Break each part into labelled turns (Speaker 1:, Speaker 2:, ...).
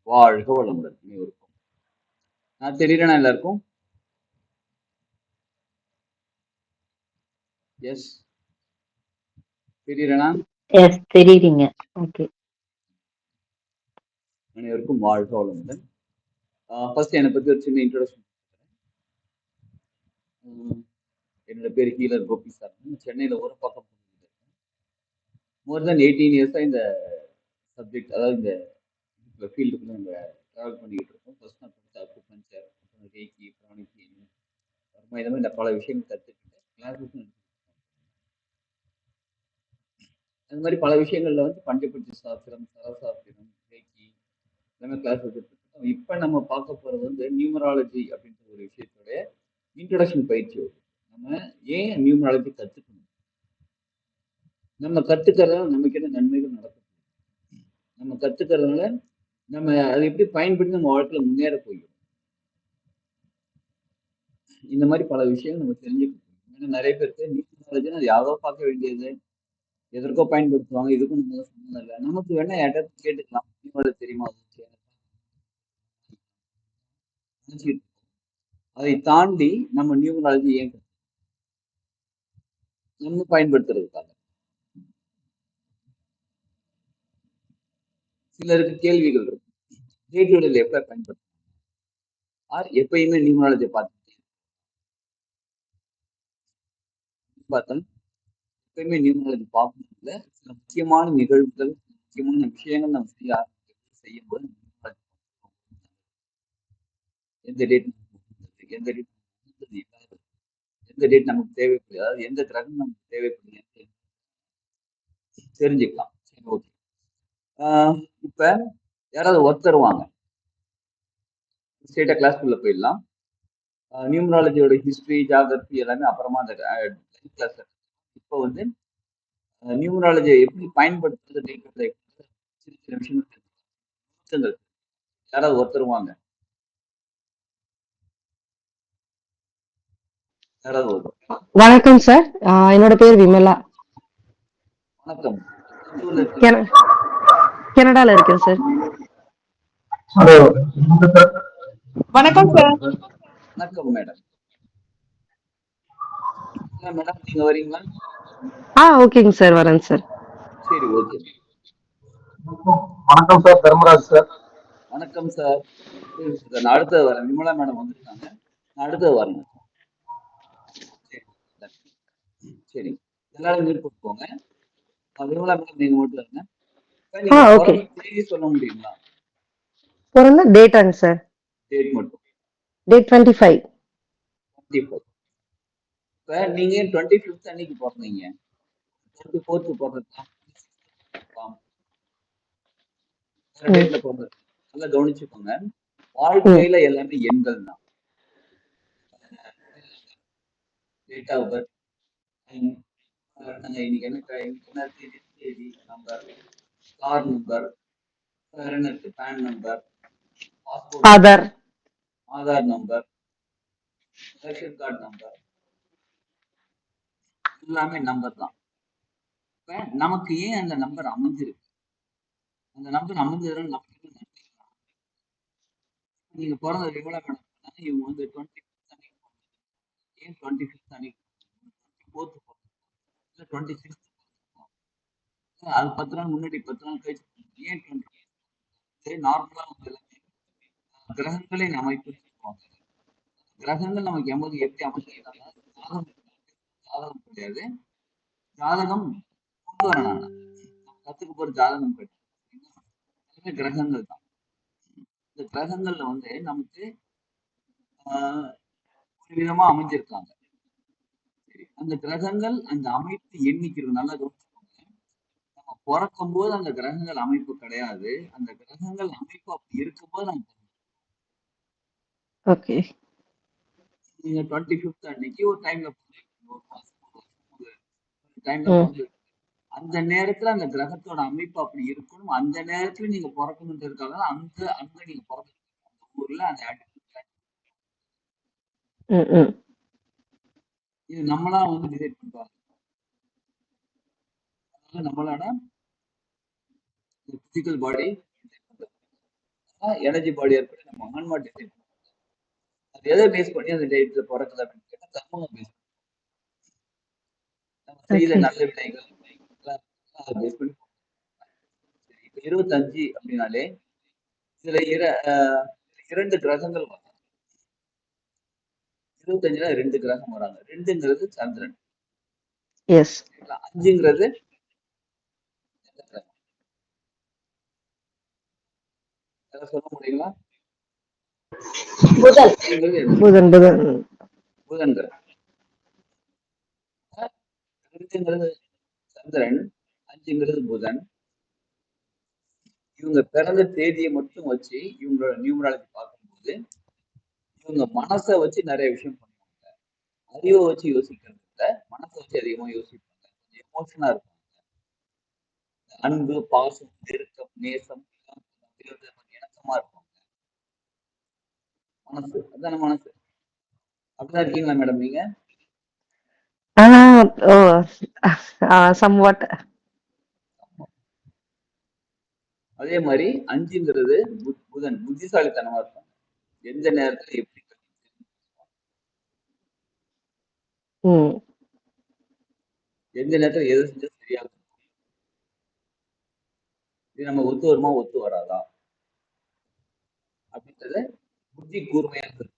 Speaker 1: வாழ்க வளமுடன் அனைவருக்கும். நான் தெரியறேனா எல்லாருக்கும்? எஸ், தெரியறேனா?
Speaker 2: எஸ் தெரியுறீங்க. ஓகே.
Speaker 1: அனைவருக்கும் வாழ்க வளமுடன். ஃபர்ஸ்ட் என்னை பத்தி ஒரு சின்ன இன்ட்ரோடக்ஷன். என்னோட பேர் ஹீலர் கோபி சார். சென்னையில ஒரு பக்கம் மோர் தென் 18 இயர்ஸா இந்த சப்ஜெக்ட், அதாவது இந்த ஃபீல்டுக்குள்ள நம்ம ட்ராவல் பண்ணிக்கிட்டு இருக்கோம். ஃபர்ஸ்ட் நான் படித்த அக்குபஞ்சர், ரேக்கி, பிராணிக், இந்த மாதிரி பல விஷயங்கள் கற்றுக்கிட்டேன். கிளாஸஸ் அந்த மாதிரி பல விஷயங்கள்ல வந்து பஞ்சபட்சி சாஸ்திரம், சரசாஸ்திரம், ரேக்கி எல்லாமே கிளாஸ் எடுத்துட்டு இருக்கோம். இப்போ நம்ம பார்க்க போறது வந்து நியூமராலஜி அப்படின்ற ஒரு விஷயத்தோட இன்ட்ரோடக்ஷன் பயிற்சி வரும். நம்ம ஏன் நியூமராலஜி கற்றுக்கணும், நம்ம கற்றுக்கிறதுனால நமக்கு என்ன நன்மைகள் நடக்கும், நம்ம கற்றுக்கிறதுனால நம்ம அதை எப்படி பயன்படுத்தி நம்ம வாழ்க்கையில முன்னேற போயிடும், இந்த மாதிரி பல விஷயங்கள் நம்ம தெரிஞ்சுக்கணும். ஏன்னா நிறைய பேருக்கு நியூமராலஜி அது யாரோ பார்க்க வேண்டியது, எதற்கோ பயன்படுத்துவாங்க, இதுக்கும் நம்ம சம்மந்தம் இல்லை. நமக்கு வேணா யார்ட்டாவது கேட்டுக்கலாம், நியூமராலஜி தெரியுமா, அதை தாண்டி நம்ம நியூமராலஜி ஏன் நம்ம பயன்படுத்துறதுக்காக. சிலருக்கு கேள்விகள் இருக்கு, டே டு டே லைஃப்ல பயன்படுத்தும் ஆர் எப்பயுமே நியூமராலஜி பார்த்தோம். எப்பயுமே நியூமராலஜி பார்க்கணும்ல சில முக்கியமான நிகழ்வுகள், முக்கியமான விஷயங்கள் நம்ம செய்யும்போது எந்த டேட் எந்த டேட் எந்த டேட் நமக்கு தேவைப்படுது, அதாவது எந்த கிரகம் நமக்கு தேவைப்படுது தெரிஞ்சுக்கலாம். சரி, ஓகே. இப்ப யாராவது ஒருத்தர் வாங்க, ஸ்ட்ரெயிட்டா கிளாஸ்க்குள்ள போயிடலாம். நியூமராலஜியோட ஹிஸ்டரி, ஜாகிரபி எல்லாமே அப்புறமா அந்த கிளாஸ். இப்போ வந்து நியூமராலஜியை எப்படி பயன்படுத்துறது சின்ன சின்ன விஷயங்கள். யாராவது ஒருத்தர் வாங்க, யாராவது ஒருத்தர்.
Speaker 2: வணக்கம் சார், என்னோட பேர் விமலா.
Speaker 1: வணக்கம்.
Speaker 2: கனடால இருக்கேன் சார்.
Speaker 3: வணக்கம் சார்.
Speaker 1: வணக்கம் மேடம். மேடம் நீங்க வரீங்களா?
Speaker 2: ஓகேங்க சார், வரேன் சார்.
Speaker 1: சரி, ஓகே.
Speaker 4: வணக்கம் சார், தர்மராஜ் சார்.
Speaker 1: வணக்கம் சார். நான் அடுத்தது வரேன். விமலா மேடம் வந்துருக்காங்க, நான் அடுத்தது வரேன். சரி, எல்லாரும் மீட் போட்டுக்கோங்க. விமலா மேடம் நீங்க மட்டும் இருங்க. தேதி சொல்ல முடியுங்களா?
Speaker 2: பிறந்த டேட்டாங்க சார்.
Speaker 1: டேட் மட்டும்.
Speaker 2: டேட் 25.
Speaker 1: இப்ப நீங்க 25th அன்னைக்கு பிறந்தீங்க, 24th பிறந்தா நல்லா கவனிச்சுக்கோங்க. வாழ்க்கையில எல்லாமே எண்கள் தான். டேட் ஆஃப் பர்த், இன்னைக்கு என்ன தேதி, number, car number, PAN number, passport, Aadhaar number, ration card number, எல்லாமே நம்பர் தான். இப்ப நமக்கு ஏன் அந்த நம்பர் அமைஞ்சிருக்கு, அந்த நம்பர் அமைஞ்சதுனால நமக்கு நீங்க பிறந்த விமலா மேடம் இவங்க வந்து 25th அன்னைக்கு ஏன் 25th அன்னைக்கு 24th 26th அது 10 நாள் முன்னாடி 10 நாள் கழிச்சு ஏன் 20? நார்மலா கிரகங்களின் அமைப்பு சொல்லுவாங்க. கிரகங்கள் நமக்கு எப்படி அமைச்சிருக்காங்க, ஜாதகம் கிடையாது, ஜாதகம் கொண்டு வரணும். கத்துக்க போற ஜாதகம் கிடையாது, கிரகங்கள் தான். இந்த கிரகங்கள்ல வந்து நமக்கு ஒரு விதமா அமைஞ்சிருக்காங்க. அந்த கிரகங்கள் அந்த அமைப்பு எண்ணிக்கிறது நல்லா கவனிச்சுக்கோங்க. நம்ம பிறக்கும் போது அந்த கிரகங்கள் அமைப்பு கிடையாது, அந்த கிரகங்கள் அமைப்பு அப்படி இருக்கும்போது நம்ம நீங்க 25th அன்னைக்கு ஒரு டைம்ல அந்த நேரத்துல அந்த கிரகத்தோட அமைப்பு அப்படி இருக்கணும், அந்த நேரத்துல நீங்க பிறக்கணுன்றதுக்காக அங்க நீங்க பிறக்க ஊர்ல அந்த இது நம்மளா வந்து டிசைட் பண்றாங்க. நம்மளோட பிசிக்கல் பாடி எனர்ஜி பாடியா இருக்கட்டும், நம்ம ஆன்மா டிசைட் அது எதை பேஸ் பண்ணி அந்த டேட்ல பிறக்குது அப்படின்னு கேட்டா கர்மாவை பேஸ் நம்ம செய்த
Speaker 2: ஓகே.
Speaker 1: நல்ல வினைகள் அதை பேஸ் பண்ணி. சரி, இப்ப 25 அப்படின்னாலே இதுல இரண்டு கிரகங்கள் வரும். 25ல 2 கிரகம் வராங்க. 2ங்கிறது சந்திரன்,
Speaker 2: எஸ்.
Speaker 1: 5ங்கிறது எந்த கிரகம்? யாராவது சொல்ல முடியுங்களா?
Speaker 3: புதன்.
Speaker 1: 5ங்கிறது எந்த கிரகம்?
Speaker 2: புதன் புதன்.
Speaker 1: புதன் கிரகம். 2ங்கிறது சந்திரன், 5ங்கிறது புதன். இவங்க பிறந்த தேதியை மட்டும் வச்சு இவங்களோட நியூமராலஜி பார்க்கும்போது இவங்க மனசை வச்சு நிறைய விஷயம் பண்ணுவாங்க. அறிவை வச்சு யோசிக்கிறது இல்ல, மனசை வச்சு அதிகமா யோசிப்பாங்க. கொஞ்சம் எமோஷனா இருப்பாங்க. அன்பு, பாசம், நெருக்கம், நேசம் கொஞ்சம் இணக்கமா இருப்பாங்க. மனசு அதான மனசு. அப்படிதான் இருக்கீங்களா மேடம் நீங்க?
Speaker 2: ஓ, சம்வாட்.
Speaker 1: அதே மாதிரி 5ங்கிறது புதன், புத்திசாலித்தனமா இருப்பாங்க. எந்த நேரத்துல எப்படி
Speaker 2: ம்.
Speaker 1: எந்த நேரத்துல எது செஞ்சா சரியா இருக்கும், இது நம்ம ஒத்து வருமா ஒத்து வராதா அப்படின்றத புத்தி கூர்மையா இருக்கும்.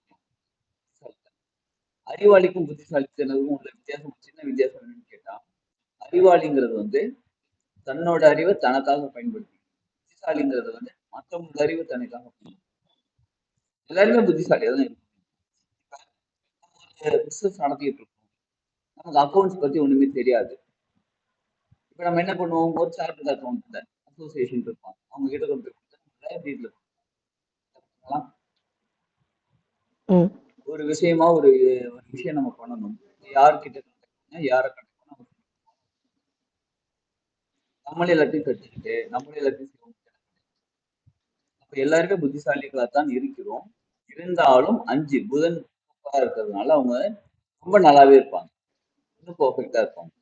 Speaker 1: அறிவாளிக்கும் புத்திசாலித்தனருக்கும் உள்ள வித்தியாசம், சின்ன வித்தியாசம் என்னன்னு கேட்டா, அறிவாளிங்கிறது வந்து தன்னோட அறிவை தனக்காக பயன்படுத்தி, புத்திசாலிங்கிறது வந்து மற்றவங்களோட அறிவை தனக்காக பயன்படுத்தி. எல்லாருமே புத்திசாலியா தான் இருக்கும். பிசினஸ் நடத்திட்டு இருக்கோம், நமக்கு அக்கௌண்ட்ஸ் பத்தி ஒண்ணுமே தெரியாது. இப்ப நம்ம என்ன பண்ணுவோம், ஒரு சார்ட்டர்ட் அக்கௌண்ட் அசோசியேஷன் இருப்பாங்க, அவங்க கிட்ட கொண்டு போய் டீட்ல
Speaker 2: ம்.
Speaker 1: ஒரு விஷயமா ஒரு விஷயம் நம்ம பண்ணணும், யார்கிட்ட யாரை கட்டணும், நம்மளே எல்லாத்தையும் கற்றுக்கிட்டு நம்மளே எல்லாத்தையும் செய்வோம். அப்ப எல்லாருமே புத்திசாலிகளா தான் இருக்கிறோம். இருந்தாலும் 5 புதன் இருக்கிறதுனால அவங்க ரொம்ப நல்லாவே இருப்பாங்க, இன்னும் பர்ஃபெக்டா இருப்பாங்க.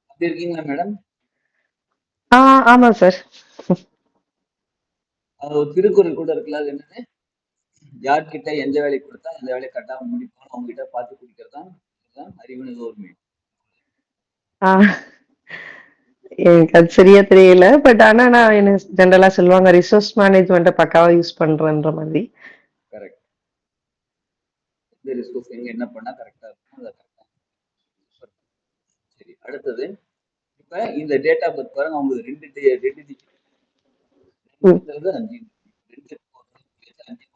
Speaker 1: அப்படி இருக்கீங்களா மேடம்?
Speaker 2: ஆமா சார்.
Speaker 1: அது ஒரு திருக்குறள் கூட இருக்குல்ல, அது என்னது, யார்கிட்ட எந்த வேலை கொடுத்தா அந்த வேலையை கட்டாம முடிப்பாலும் அவங்க கிட்ட பார்த்து குடிக்கிறது தான் அறிவுன்னு ஓர்மை.
Speaker 2: எனக்கு அது சரியா தெரியல. பட் ஆனா நான் என்ன ஜெனரலா சொல்லுவாங்க ரிசோர்ஸ் மேனேஜ்மெண்ட்ட பக்காவா யூஸ் பண்றேன்ற மாதிரி.
Speaker 1: கரெக்ட். இந்த ரிசோர்ஸ் எங்க என்ன பண்ணா கரெக்டா இருக்கும், அதை கரெக்டா. சரி, அடுத்தது இப்ப இந்த டேட் ஆஃப் பர்த் பாருங்க, அவங்களுக்கு ரெண்டு டிஜிட்,
Speaker 2: ம்.
Speaker 1: 2ங்கிறது 5, 2 5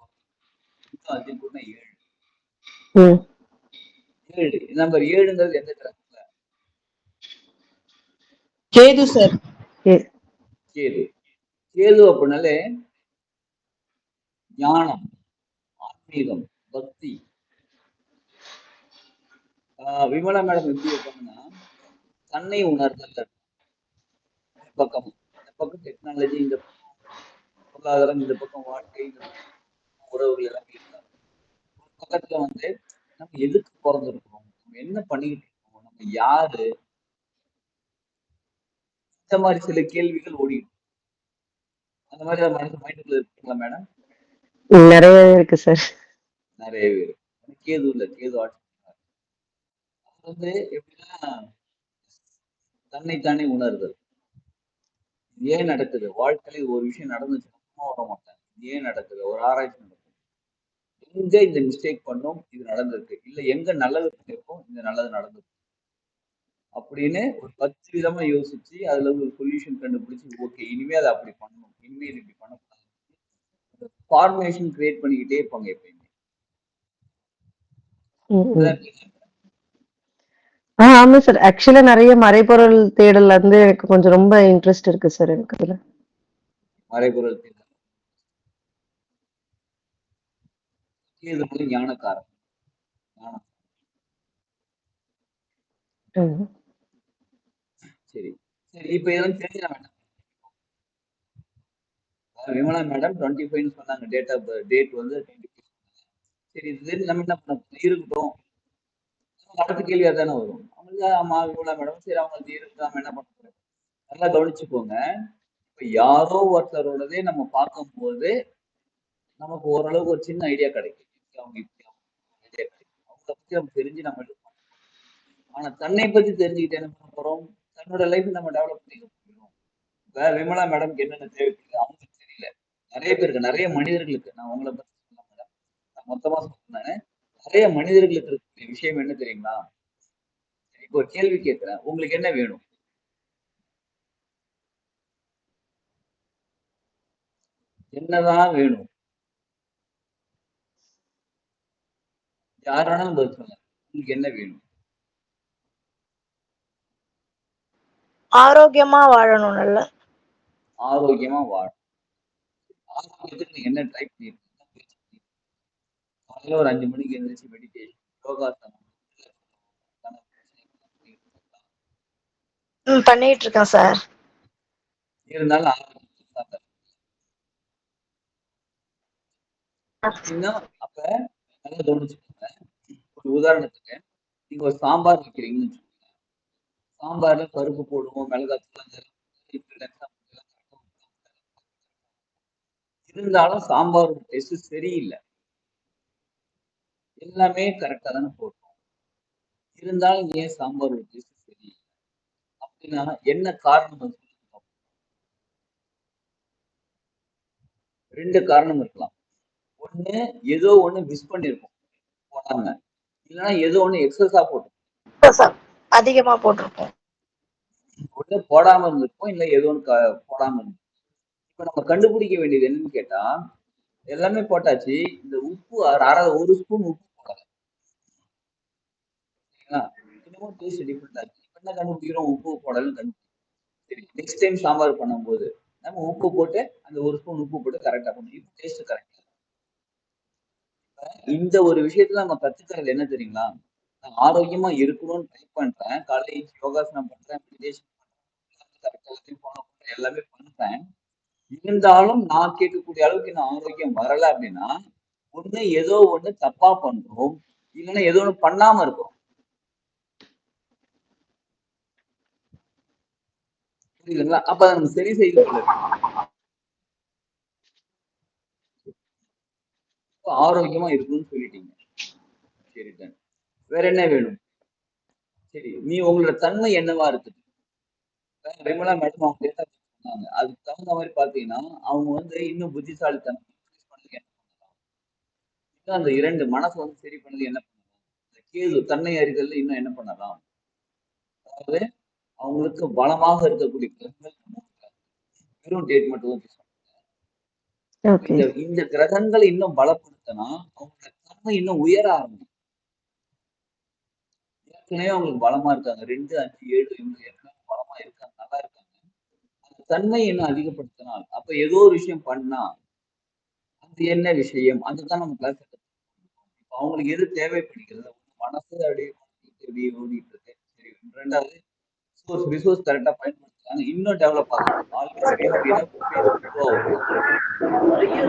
Speaker 1: 5 கூட 7.
Speaker 2: ம்.
Speaker 1: 7 நம்பர் 7ங்கிறது எந்த கிரகம்?
Speaker 3: கேது சார்.
Speaker 1: கேது. கேது அப்படின்னாலே ஞானம், ஆன்மீகம், பக்தி. விமலா மேடம் எப்படி இருப்பாங்கன்னா தன்னை உணர்தல் பக்கம், இந்த பக்கம் டெக்னாலஜி, இந்த பக்கம் பொருளாதாரம், இந்த பக்கம் வாழ்க்கை, இந்த பக்கம் உறவுகள் எல்லாமே இருக்காங்க. ஒரு பக்கத்துல வந்து நம்ம எதுக்கு பிறந்திருக்கிறோம், நம்ம என்ன பண்ணிக்கிட்டு இருக்கோம், நம்ம யாரு, இந்த மாதிரி சில கேள்விகள் ஓடிட்டு. அந்த மாதிரி மனசு மைண்டுக்குள்ள இருக்குங்களா மேடம்?
Speaker 2: நிறைய இருக்கு சார்.
Speaker 1: நிறைய பேர். கேது இல்ல, கேது ஆட்சி அது வந்து எப்படின்னா தன்னைத்தானே உணர்தல். ஏன் நடக்குது வாழ்க்கையில ஒரு விஷயம் நடந்துச்சு, சும்மா விட மாட்டாங்க. ஏன் நடக்குது, ஒரு ஆராய்ச்சி நடக்கும். எங்க இந்த மிஸ்டேக் பண்ணோம், இது நடந்திருக்கு, இல்ல எங்க நல்லது பண்ணிருக்கோம், இந்த நல்லது நடந்திருக்கு அப்படின்னு ஒரு 10 விதமா யோசிச்சு அதுல ஒரு சொல்யூஷன் கண்டுபிடிச்சு, ஓகே இனிமே அதை அப்படி பண்ணணும், இனிமே இது இப்படி பண்ணக்கூடாது, ஃபார்மேஷன் கிரியேட் பண்ணிக்கிட்டே இருப்பாங்க எப்பயுமே.
Speaker 2: ம், ம். ஆமா சார். ஆக்சுவலா நிறைய மறைபொருள் தேடல் வந்து எனக்கு கொஞ்சம் ரொம்ப இன்ட்ரெஸ்ட் இருக்கு சார் எனக்கு அதுல.
Speaker 1: மறைபொருள் தேடல். இது வந்து ஞானக்காரன், ஞானம்.
Speaker 2: ம்.
Speaker 1: சரி சரி, இப்ப இதெல்லாம் தெரிஞ்சா வேண்டாம். விமலா மேடம் 25 சொன்னாங்க, டேட் ஆஃப் டேட் வந்து 25. சரி, இது நம்ம என்ன பண்ண இருக்கட்டும், அடுத்த கேள்வி அதானே வரும். அவங்க ஆமா விமலா மேடம், சரி அவங்க இருக்கு, நம்ம என்ன பண்ண போறோம். நல்லா கவனிச்சுக்கோங்க, இப்ப யாரோ ஒருத்தரோடதே நம்ம பார்க்கும்போது நமக்கு ஓரளவுக்கு ஒரு சின்ன ஐடியா கிடைக்கும். அவங்க இப்படி ஐடியா கிடைக்கும். அவங்கள பத்தி நம்ம தெரிஞ்சு நம்ம இது பண்ணணும். ஆனா தன்னை பத்தி தெரிஞ்சுக்கிட்டு என்ன பண்ண போறோம்? தன்னோட லைஃப் நம்ம டெவலப் பண்ணிக்க போறோம். விமலா மேடம்க்கு என்னென்ன தேவைப்படுது அவங்களுக்கு தெரியல. நிறைய பேருக்கு, நிறைய மனிதர்களுக்கு, நான் உங்களை பத்தி சொல்ல மேடம், நான் மொத்தமா சொன்னேன். நிறைய மனிதர்களுக்கு இருக்கக்கூடிய விஷயம் என்ன தெரியுங்களா? இப்போ ஒரு கேள்வி கேட்கிறேன், உங்களுக்கு என்ன வேணும்? என்னதான் வேணும்? யார் வேணாலும் பதில் சொல்லுங்க. உங்களுக்கு என்ன வேணும்?
Speaker 4: ஆரோக்கியமா வாழணும் நல்லா.
Speaker 1: ஆரோக்கியமா வாழணும். ஆரோக்கியத்துக்கு நீங்க என்ன ட்ரை பண்ணிருக்கீங்க? காலையில ஒரு 5 மணிக்கு எழுந்திரிச்சு மெடிடேஷன், யோகாசனம்
Speaker 4: பண்ணிட்டு இருக்கேன் சார்.
Speaker 1: இருந்தாலும் ஆரோக்கியம் அப்படின்னா அப்ப நல்லா கவனிச்சுக்கோங்க. ஒரு உதாரணத்துக்கு நீங்க ஒரு சாம்பார் வைக்கிறீங்கன்னு வச்சுக்கோங்க. சாம்பார்ல பருப்பு போடுவோம், மிளகாத்தூள், இருந்தாலும் சாம்பாரோட டேஸ்ட் சரியில்லை. எல்லாமே கரெக்டா தானே போட்டோம். இருந்தாலும் ஏன் சாம்பாரோட டேஸ்ட் சரியில்லை அப்படின்னா என்ன காரணம்? ரெண்டு காரணம் இருக்கலாம். ஒண்ணு ஏதோ ஒண்ணு மிஸ் பண்ணிருக்கோம் போடாம, இல்லைன்னா ஏதோ ஒண்ணு எக்ஸஸா போட்டோம்.
Speaker 4: அதிகமா போட்டிருக்கோம்.
Speaker 1: ஒண்ணு போடாம இருந்திருக்கும், இல்ல ஏதோ ஒண்ணு போடாம இருந்திருக்கும். இப்ப நம்ம கண்டுபிடிக்க வேண்டியது என்னன்னு கேட்டா, எல்லாமே போட்டாச்சு, இந்த உப்பு ஒரு ஸ்பூன் உப்பு போடல. சரிங்களா? இன்னமும் டேஸ்ட் டிஃபரெண்ட் ஆச்சு. இப்ப என்ன கண்டுபிடிக்கிறோம்? உப்பு போடலன்னு கண்டுபிடிக்கிறோம். சரி, நெக்ஸ்ட் டைம் சாம்பார் பண்ணும்போது நம்ம உப்பு போட்டு அந்த ஒரு ஸ்பூன் உப்பு போட்டு கரெக்டா பண்ணும். இப்போ டேஸ்ட் கரெக்டா. இந்த ஒரு விஷயத்துல நம்ம கத்துக்கிறது என்ன தெரியுங்களா? நான் ஆரோக்கியமா இருக்கணும்னு ட்ரை பண்றேன். காலையில யோகாசனம் பண்றேன், மெடிடேஷன் பண்றேன், எல்லாமே பண்றேன். இருந்தாலும் நான் கேட்கக்கூடிய அளவுக்கு இன்னும் ஆரோக்கியம் வரல அப்படின்னா, ஒண்ணு ஏதோ ஒண்ணு தப்பா பண்றோம், இல்லைன்னா ஏதோ ஒண்ணு பண்ணாம இருக்கோம். புரியுதுங்களா? அப்ப அதை நம்ம சரி செய்து கொள்ள வேண்டும். ஆரோக்கியமா இருக்குன்னு சொல்லிட்டீங்க. சரி தான். வேற என்ன வேணும்? சரி, நீ உங்களோட தன்மை என்னவா இருக்குது? விமலா மேடம் அவங்க டேட்டா சொன்னாங்க. அதுக்கு தகுந்த மாதிரி பாத்தீங்கன்னா அவங்க வந்து இன்னும் புத்திசாலித்தனம் பண்ணதுக்கு என்ன பண்ணலாம்? இன்னும் அந்த 2 மனசு வந்து சரி பண்ணது என்ன பண்ணலாம்? இந்த கேது தன்னை அறிதல் இன்னும் என்ன பண்ணலாம்? அதாவது அவங்களுக்கு பலமாக இருக்கக்கூடிய கிரகங்கள் வெறும் டேட் மட்டும் இந்த கிரகங்களை இன்னும் பலப்படுத்தினா அவங்களோட தன்மை இன்னும் உயர ஆரம்பிக்கும். ஏற்கனவே அவங்களுக்கு பலமா இருக்காங்க, 2, 5, 7 இவங்க ஏற்கனவே பலமா இருக்காங்க, நல்லா இருக்காங்க. அந்த தன்மை இன்னும் அதிகப்படுத்தினால் அப்ப ஏதோ ஒரு விஷயம் பண்ணா அது என்ன விஷயம்? அதுதான் நம்ம கிளாஸ் இப்ப அவங்களுக்கு எது தேவைப்படுகிறது? மனசு அப்படியே ஓடிட்டு இருக்கு. சரி, ரெண்டாவது ரிசோர்ஸ் கரெக்டா பயன்படுத்துறாங்க, இன்னும் டெவலப் ஆகுது. Always we have enough space to grow out.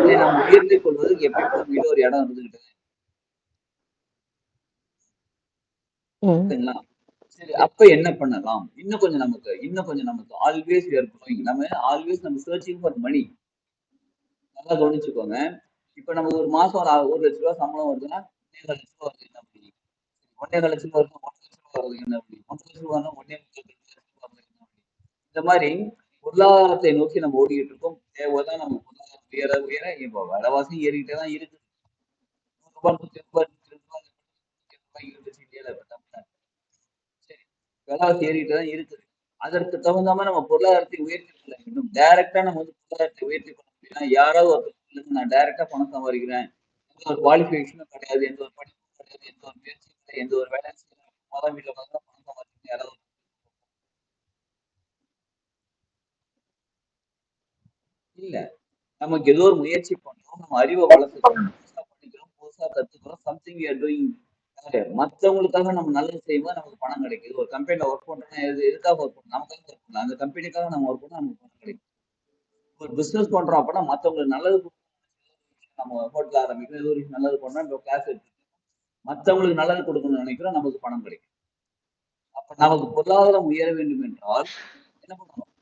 Speaker 1: இதை நம்ம உயர்த்திக் கொள்வதற்கு எப்பயுமே நம்ம கிட்ட ஒரு இடம் இருந்துகிட்டு இருக்குங்களா? சரி, அப்ப என்ன பண்ணலாம்? இன்னும் கொஞ்சம் நமக்கு ஆல்வேஸ் வி ஆர் க்ரோயிங். நம்ம ஆல்வேஸ் நம்ம சர்ச்சிங் ஃபார் மணி. நல்லா கவனிச்சுக்கோங்க. இப்ப நமக்கு ஒரு மாசம் ஒரு 1,00,000 ரூபாய் சம்பளம் வருதுன்னா 1,4 லட்சம் ரூபாய் வருது என்ன அப்படி? 1,4 லட்சம் ரூபாய் வருது, 1 லட்சம் ரூபாய் வருது என்ன அப்படி? 1 லட்சம் ரூபாய்னா 1,32 லட்சம் ரூபாய் வருது என்ன அப்படி? இந்த மாதிரி பொருளாதாரத்தை நோக்கி நம்ம ஓடிக்கிட்டு இருக்கோம். தேவைதான் நம்ம பொருளாதாரம் உயர உயர இப்போ விலைவாசி ஏறிக்கிட்டே தான் இருக்குது. 100 ரூபாய், 100 ரூபாய், 100 ரூபாய் இருந்துச்சு இந்தியால சரி, விலைவாசி ஏறிக்கிட்டே தான் இருக்குது. அதற்கு தகுந்த மாதிரி நம்ம பொருளாதாரத்தை உயர்த்தி கொள்ள வேண்டும். டைரக்டா நம்ம வந்து பொருளாதாரத்தை உயர்த்தி கொள்ள முடியும்னா யாராவது ஒருத்தர் நான் டைரக்டா பணம் சம்பாதிக்கிறேன், எந்த ஒரு குவாலிஃபிகேஷனும் கிடையாது, எந்த ஒரு படிப்பும் கிடையாது, எந்த ஒரு முயற்சியும் கிடையாது, எந்த ஒரு வேலையும் செய்யலாம், மொதல் வீட்டுல உட்காந்து பணம் சம்பாதிக்கணும் யாராவது இல்ல. நமக்கு ஏதோ ஒரு முயற்சி பண்றோம், நம்ம அறிவை வளர்த்துக்கிறோம், புதுசா படிக்கிறோம், புதுசா கத்துக்கிறோம், சம்திங் வி ஆர் டூயிங். மற்றவங்களுக்காக நம்ம நல்லது செய்யும்போது நமக்கு பணம் கிடைக்குது. ஒரு கம்பெனில ஒர்க் பண்றோம்னா எதுக்காக ஒர்க் பண்ணணும்? நமக்காக ஒர்க் பண்ணலாம். அந்த கம்பெனிக்காக நம்ம ஒர்க் பண்ணா நமக்கு பணம் கிடைக்கும். ஒரு பிசினஸ் பண்றோம் அப்படின்னா மற்றவங்களுக்கு நல்லது நம்ம ஹோட்டல் ஆரம்பிக்கிறோம், ஏதோ ஒரு நல்லது பண்ணா இப்போ கிளாஸ் எடுத்து மற்றவங்களுக்கு நல்லது கொடுக்கணும்னு நினைக்கிறோம், நமக்கு பணம் கிடைக்கும். அப்ப நமக்கு பொருளாதாரம் உயர வேண்டும் என்றால் என்ன பண்ணணும்?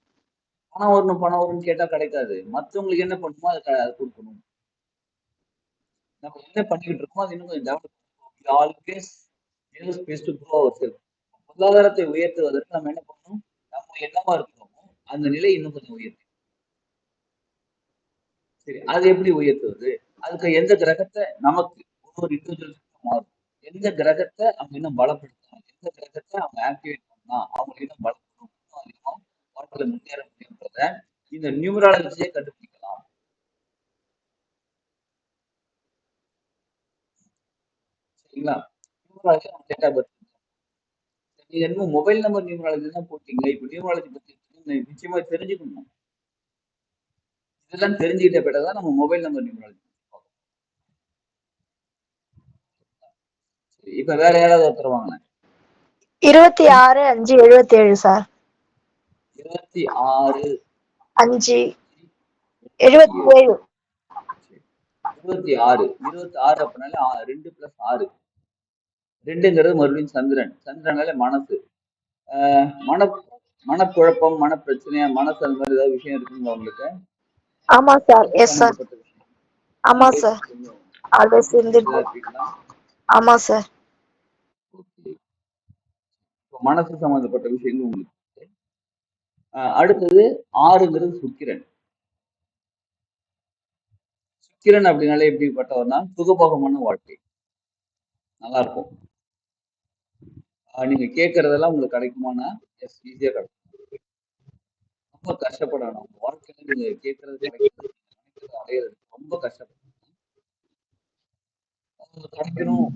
Speaker 1: பணம் வரும்னு கேட்டா கிடைக்காது. மத்தவங்களுக்கு என்ன பண்ணுமோ அது கொடுக்கணும். நம்ம என்ன பண்ணிக்கிட்டு இருக்கோமோ அது இன்னும் கொஞ்சம் develop always space to grow our self. பொருளாதாரத்தை உயர்த்துவதற்கு நம்ம என்ன பண்ணணும்? நம்ம என்னவா இருக்கிறோமோ அந்த நிலை இன்னும் கொஞ்சம் உயர்த்து. சரி, அது எப்படி உயர்த்துவது? அதுக்கு எந்த கிரகத்தை நமக்கு ஒவ்வொரு இண்டிவிஜுவல்ஸுக்கும் மாறும். எந்த கிரகத்தை அவங்க இன்னும் பலப்படுத்தணும், எந்த கிரகத்தை அவங்க ஆக்டிவேட் பண்ணா அவங்க இன்னும் பலப்படும், இன்னும் அதிகமா வாழ்க்கையில முன்னேற முடியுன்றத இந்த நியூமராலஜியே கண்டுபிடிக்கலாம். சரிங்களா? நியூமராலஜி நம்ம டேட் ஆஃப் பர்த். நீங்க என்ன மொபைல் நம்பர் நியூமராலஜி தான் போட்டீங்க. இப்ப நியூமராலஜி பத்தி நிச்சயமா தெரிஞ்சுக்கணும். இதெல்லாம் தெரிஞ்சுக்கிட்ட பிறகுதான் நம்ம மொபைல் நம்பர் நியூமராலஜி. இப்ப வேற யாராவது ஒருத்தர் வாங்க.
Speaker 4: 26/5/77 சார்.
Speaker 1: 26/5/77. 26 அப்படின்னாலே 2 + 6. 2ங்கிறது மறுபடியும் சந்திரன். சந்திரனால மனசு. மனக்குழப்பம், மனப்பிரச்சனை, மனசு அந்த மாதிரி ஏதாவது விஷயம் இருக்குங்களா உங்களுக்கு?
Speaker 4: ஆமா சார். Yes sir. ஆமா சார். ஆல்வேஸ் இருந்துட்டு. ஆமா சார்.
Speaker 1: மனசு சம்பந்தப்பட்ட விஷயங்கள் உங்களுக்கு. அடுத்தது 6ங்கிறது சுக்கிரன். சுக்கிரன் அப்படின்னாலே எப்படிப்பட்டவர்னா சுகபோகமான வாழ்க்கை. நல்லா இருக்கும். நீங்க கேட்கறதெல்லாம் உங்களுக்கு கிடைக்குமானா எஸ், ஈஸியா கிடைக்கும். ரொம்ப கஷ்டப்படணும். வாழ்க்கையில நீங்க கேட்கறது கிடைக்கிறது அடையிறது ரொம்ப கஷ்டப்படணும். கிடைக்கணும்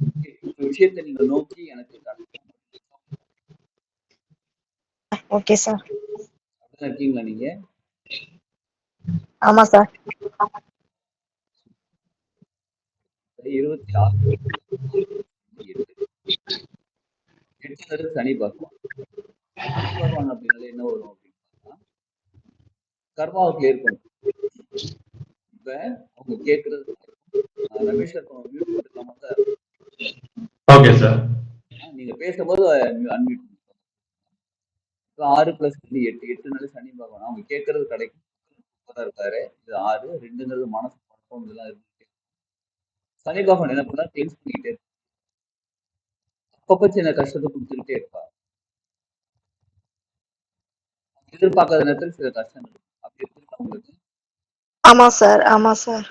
Speaker 1: இந்த விஷயத்தை நீங்க நோக்கி எனக்கு கிடைக்கும்.
Speaker 4: Okay sir.
Speaker 1: அப்படிதான் இருக்கீங்களா நீங்க?
Speaker 4: ஆமா சார்.
Speaker 1: 26 8 சனி பகவான். சனி பகவான் அப்படின்னால என்ன வரும் அப்படின்னா கர்மாவை கிளியர் பண்ணும். இப்ப அவங்க கேட்கறது ரமேஷ் மியூட் போட்டுக்கலாமா சார்?
Speaker 5: Okay sir.
Speaker 1: நீங்க பேசும்போது அன்மியூட். 6 + 8 8 சனி பகவான். அவங்க கேட்கறது கிடைக்கும். இருக்காரு. இது 6. 2ங்கிறது மனசு குழப்பம் இதெல்லாம் இருக்கு. சனி பகவான் என்ன பண்ணா டென்ஸ் பண்ணிக்கிட்டே இருப்பார். அப்பப்ப சின்ன கஷ்டத்தை கொடுத்துக்கிட்டே இருப்பார். எதிர்பார்க்காத நேரத்தில் சில கஷ்டங்கள் அப்படி இருக்கு உங்களுக்கு.
Speaker 4: ஆமா சார். ஆமா சார்.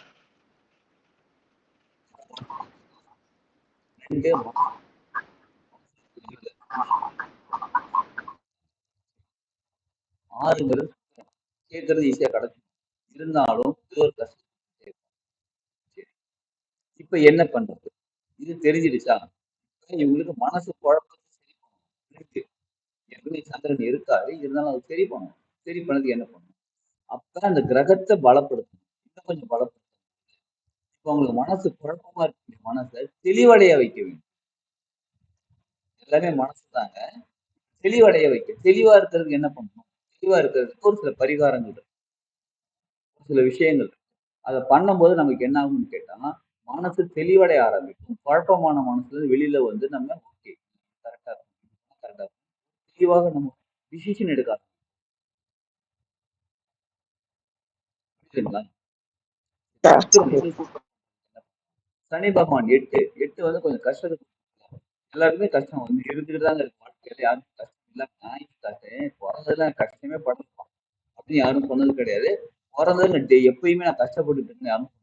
Speaker 1: 2 6ங்கிறது கேட்கறது ஈஸியா கிடைக்கும். இருந்தாலும் இது ஒரு கஷ்டம். இப்ப என்ன பண்றது? இது தெரிஞ்சிடுச்சா? இவங்களுக்கு மனசு குழப்பத்தை சரி பண்ணணும் இருக்கு. எப்படி சந்திரன் இருக்காரு, இருந்தாலும் அது சரி பண்ணணும். சரி பண்ணதுக்கு என்ன பண்ணணும்? அப்ப அந்த கிரகத்தை பலப்படுத்தணும். இன்னும் கொஞ்சம் பலப்படுத்தணும். இப்ப உங்களுக்கு மனசு குழப்பமா இருக்கு, மனசை தெளிவடைய வைக்க வேண்டும். எல்லாமே மனசு தாங்க. தெளிவடைய வைக்க. தெளிவா இருக்கிறதுக்கு என்ன பண்ணணும்? தெளிவா இருக்கிறதுக்கு ஒரு சில பரிகாரங்கள் இருக்கு. ஒரு சில விஷயங்கள் இருக்கு. அதை பண்ணும்போது நமக்கு என்ன ஆகும்னு கேட்டா மனசு தெளிவடைய ஆரம்பிக்கும். குழப்பமான மனசுல வெளியில வந்து நம்ம ஓகே கரெக்டா இருக்கும், கரெக்டா இருக்கும், தெளிவாக நம்ம டிசிஷன் எடுக்க ஆரம்பிக்கும். புரியுதுங்களா? சனி பகவான் 8 வந்து கொஞ்சம் கஷ்டத்தை எல்லாருக்குமே கஷ்டம் வந்து இருந்துட்டு தாங்க இருக்கு. வாழ்க்கையில யாருக்கும் கஷ்டம் இல்லை. நான் கஷ்டம் பிறந்ததுல கஷ்டமே படலாம் அப்படின்னு யாரும் சொன்னது கிடையாது. பிறந்தது எப்பயுமே நான் கஷ்டப்பட்டுட்டு இருக்கேன் யாரும்.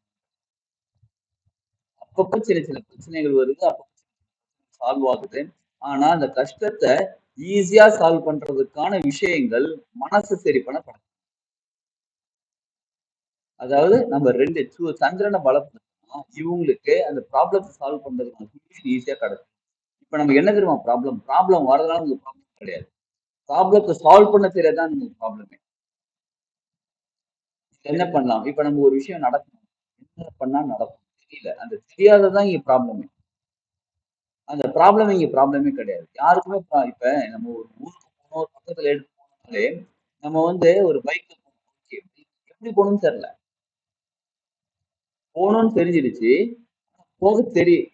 Speaker 1: அப்பப்போ சில சில பிரச்சனைகள் வருது, அப்பப்போ சால்வ் ஆகுது. ஆனா அந்த கஷ்டத்தை ஈஸியா சால்வ் பண்றதுக்கான விஷயங்கள் மனசு சரி பண்ண படம். அதாவது நம்ம 2 சந்திரனை பலப்படுத்தினா இவங்களுக்கு அந்த ப்ராப்ளத்தை சால்வ் பண்றதுக்கான சொல்யூஷன் ஈஸியா கிடைக்கும். இப்ப நம்ம என்ன தெரியுமா ப்ராப்ளம் வரதுனால உங்களுக்கு ப்ராப்ளம் கிடையாது. ப்ராப்ளத்தை சால்வ் பண்ண தெரியாதான் நமக்கு ப்ராப்ளமே. என்ன பண்ணலாம்? இப்ப நம்ம ஒரு விஷயம் நடக்கணும், என்ன பண்ணா நடக்கும் தெரியல. அந்த தெரியாததான் இங்க ப்ராப்ளமே. அந்த ப்ராப்ளம் இங்க ப்ராப்ளமே கிடையாது. யாருக்குமே இப்ப நம்ம ஒரு ஊருக்கு போனோம், ஒரு பக்கத்துல எடுத்து போனாலே நம்ம வந்து ஒரு பைக்ல போகணும். எப்படி போகணும்னு தெரியல. போகணும்னு தெரிஞ்சிருச்சு, போக